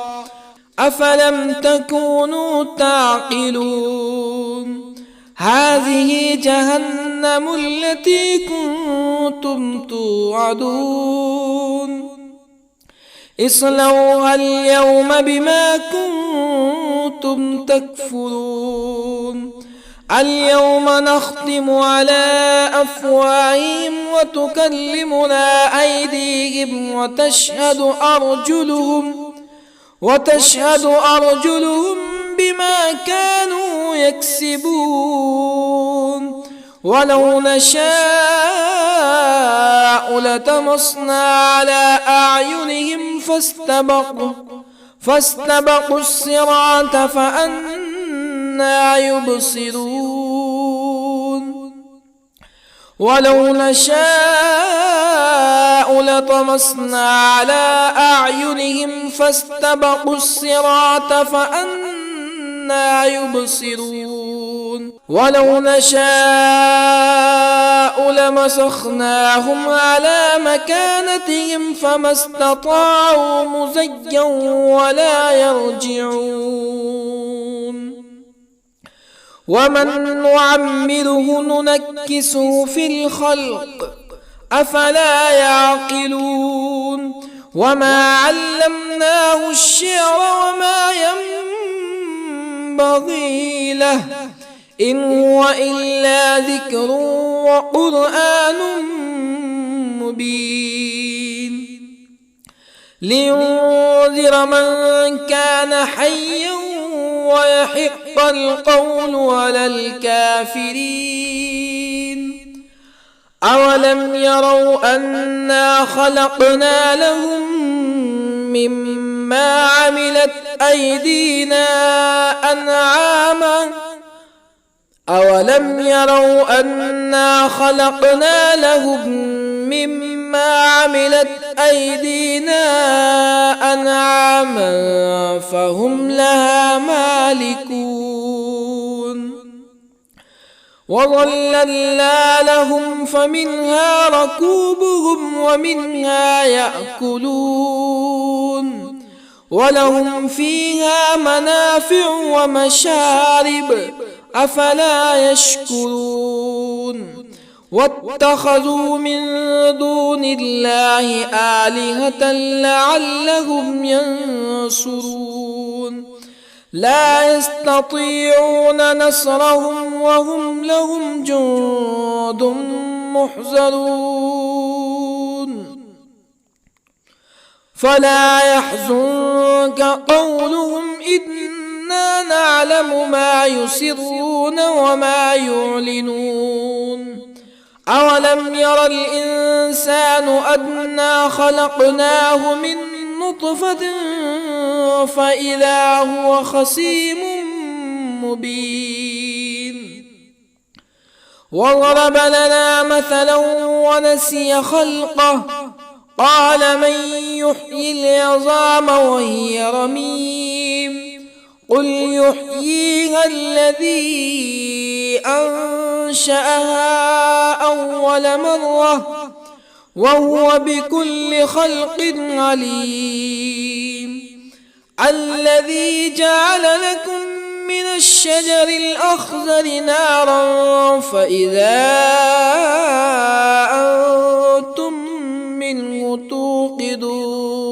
أفلم تكونوا تعقلون هذه جهنم التي كنتم توعدون اصلوها اليوم بما كنتم تكفرون اليوم نختم على أفواههم وتكلمنا أيديهم وتشهد أرجلهم بما كانوا يكسبون ولو نشاء لطمسنا على أعينهم فاستبقوا الصراط فأنى يبصرون ولو نشاء لطمسنا على أعينهم فاستبقوا الصراط فأنى يبصرون ولو نشاء لمسخناهم على مكانتهم فما استطاعوا مزيا ولا يرجعون ومن نعمره ننكسه في الخلق أفلا يعقلون وما علمناه الشعر وما ينبغي له إن هو إلا ذكر وقرآن مبين لينذر من كان حيا ويحق القول على الكافرين أولم يروا أنا خلقنا لهم مما عملت أيدينا أنعاما أولم يروا أنا خلقنا لهم مما عملت أيدينا أنعاما فهم لها مالكون وظللنا لهم فمنها ركوبهم ومنها يأكلون ولهم فيها منافع ومشارب أفلا يشكرون واتخذوا من دون الله آلهة لعلهم ينصرون لا يستطيعون نصرهم وهم لهم جند محضرون فلا يحزنك قولهم إنا نعلم ما يسرون وما يعلنون أولم ير الإنسان أنا خلقناه من نطفة فإذا هو خصيم مبين وضرب لنا مثلا ونسي خلقه قال من يحيي العظام وهي رميم قل يحييها الذي أنشأها أول مرة وهو بكل خلق عليم الذي جعل لكم من الشجر الأخضر نارا فإذا أنتم منه توقدون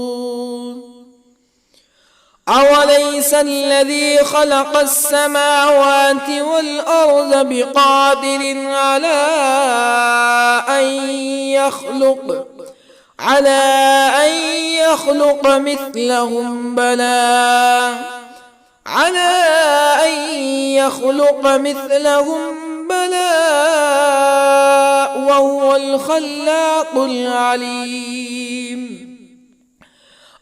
أوليس الذي خلق السماوات والأرض بقادر على أن يخلق مثلهم بلى وهو الخلاق العليم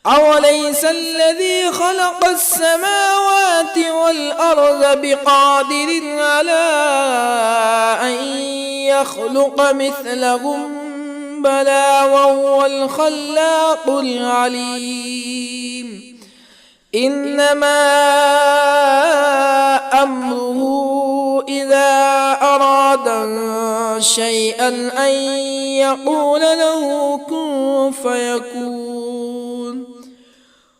أوليس الذي خلق السماوات والأرض بقادر على أن يخلق مثلهم بلى وهو الخلاق العليم إنما أمره إذا أراد شيئا أن يقول له كن فيكون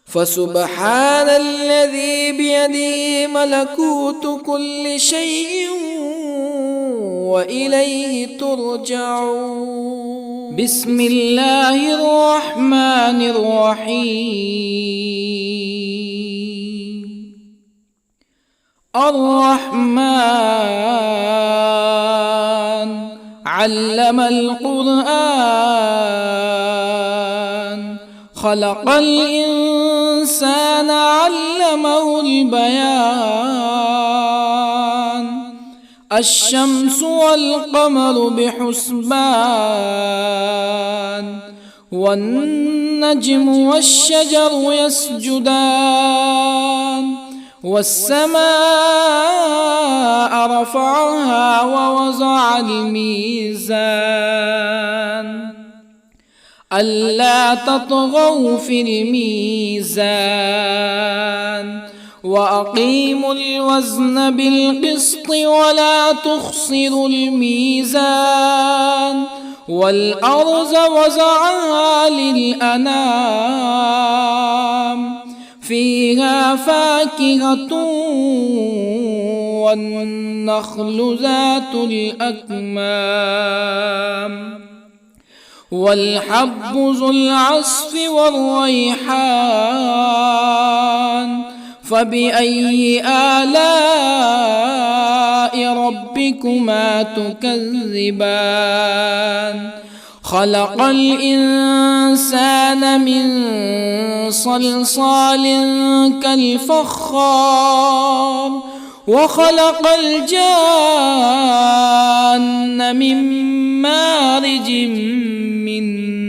فسبحان الذي بيده ملكوت كل شيء وإليه ترجعون. بسم الله الرحمن الرحيم. الرحمن علم القرآن خلق الإنسان علمه البيان الشمس والقمر بحسبان والنجم والشجر يسجدان والسماء رفعها ووضع الميزان ألا تطغوا في الميزان وأقيموا الوزن بالقسط ولا تخسروا الميزان والأرض وضعها للأنام فيها فاكهة والنخل ذات الأكمام والحب ذو العصف والريحان فبأي آلاء ربكما تكذبان خلق الإنسان من صلصال كالفخار وخلق الجان من مارج من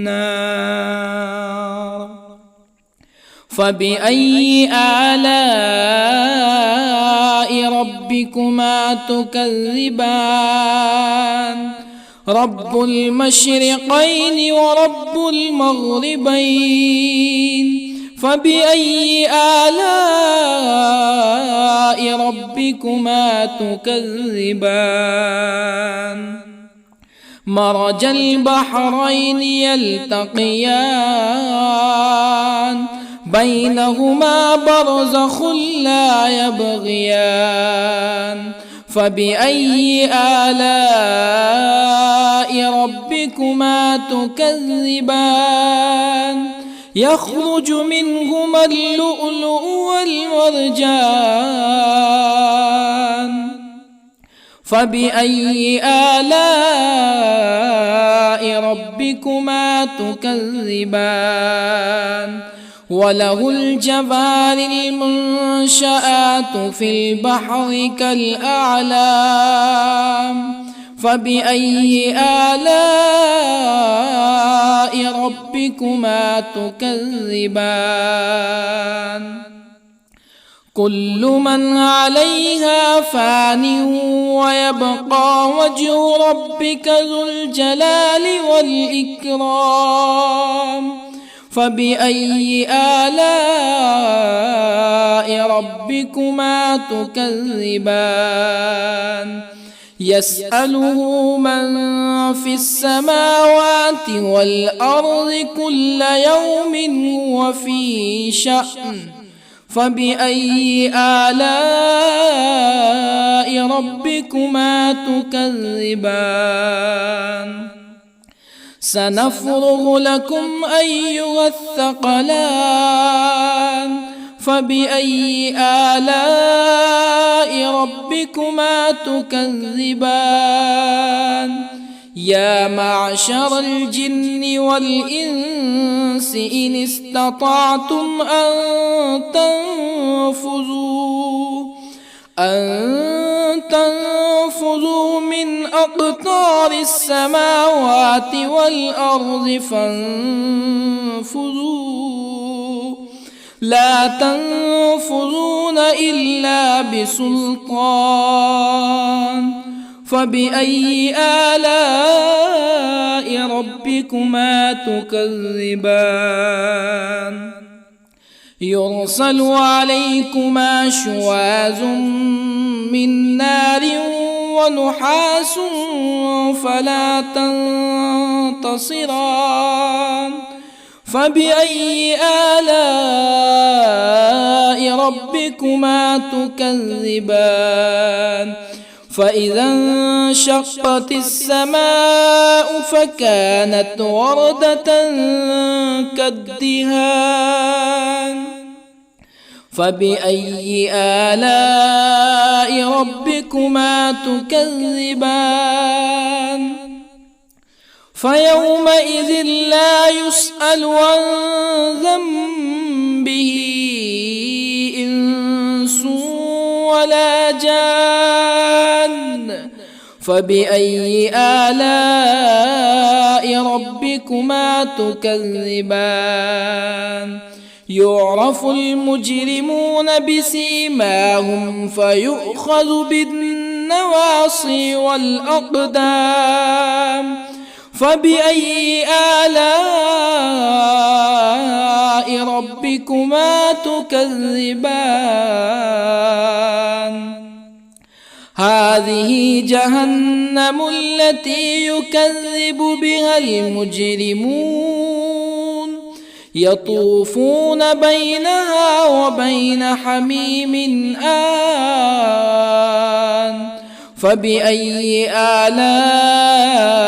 نار فبأي آلاء ربكما تكذبان رب المشرقين ورب المغربين فبأي آلاء ربكما تكذبان مرج البحرين يلتقيان بينهما برزخ لا يبغيان فبأي آلاء ربكما تكذبان يخرج منهما اللؤلؤ والمرجان فبأي آلاء ربكما تكذبان وله الجوار المنشآت في البحر كالأعلام فبأي آلاء ربكما تكذبان كل من عليها فان ويبقى وجه ربك ذو الجلال والإكرام فبأي آلاء ربكما تكذبان يسأله من في السماوات والأرض كل يوم هو في شأن فبأي آلاء ربكما تكذبان سنفرغ لكم أيها الثقلان فبأي آلاء ربكما تكذبان يا معشر الجن والإنس إن استطعتم أن تنفذوا من أقطار السماوات والأرض فانفذوا لا تنفذون إلا بسلطان فبأي آلاء ربكما تكذبان يرسل عليكما شواظ من نار ونحاس فلا تنتصران فبأي آلاء ربكما تكذبان فإذا انشقت السماء فكانت وردة كالدهان فبأي آلاء ربكما تكذبان فيومئذ لا يسأل عن ذنبه إنس ولا جان فبأي آلاء ربكما تكذبان يعرف المجرمون بسيماهم فيؤخذ بالنواصي والأقدام فبأي آلاء ربكما تكذبان هذه جهنم التي يكذب بها المجرمون يطوفون بينها وبين حميم آن فبأي آلاء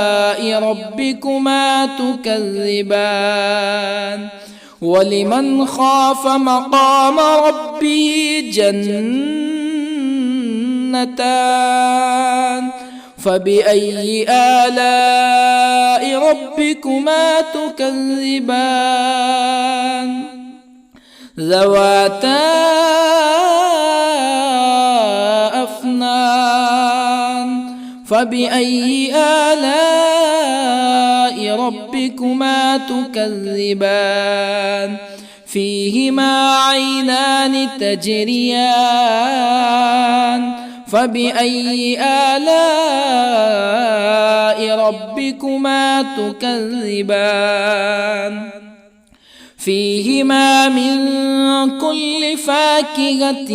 ربكما تكذبان ولمن خاف مقام ربه جنتان فبأي آلاء ربكما تكذبان ذواتا أفنان فبأي آلاء ربكما تكذبان فيهما عينان تجريان فبأي آلاء ربكما تكذبان فيهما من كل فاكهة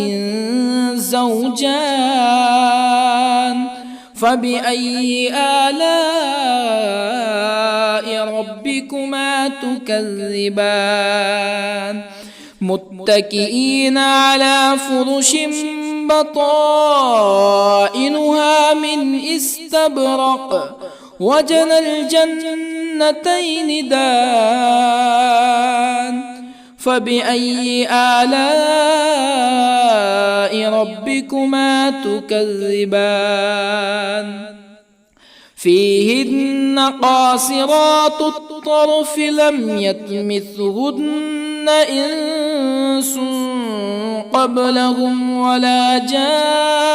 زوجان فبأي آلاء ربكما تكذبان متكئين على فرش بطائنها من استبرق وجنى الجنتين دان فبأي آلاء ربكما تكذبان فيهن قاصرات الطرف لم يطمثهن إنس قبلهم ولا جان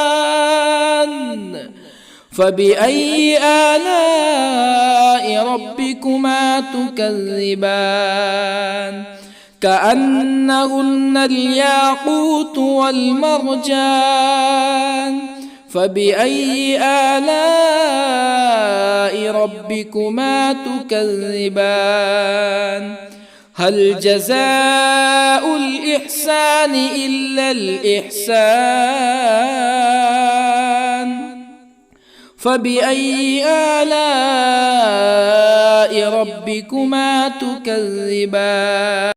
فبأي آلاء ربكما تكذبان كأنهن الياقوت والمرجان فبأي آلاء ربكما تكذبان هل جزاء الإحسان إلا الإحسان فبأي آلاء ربكما تكذبان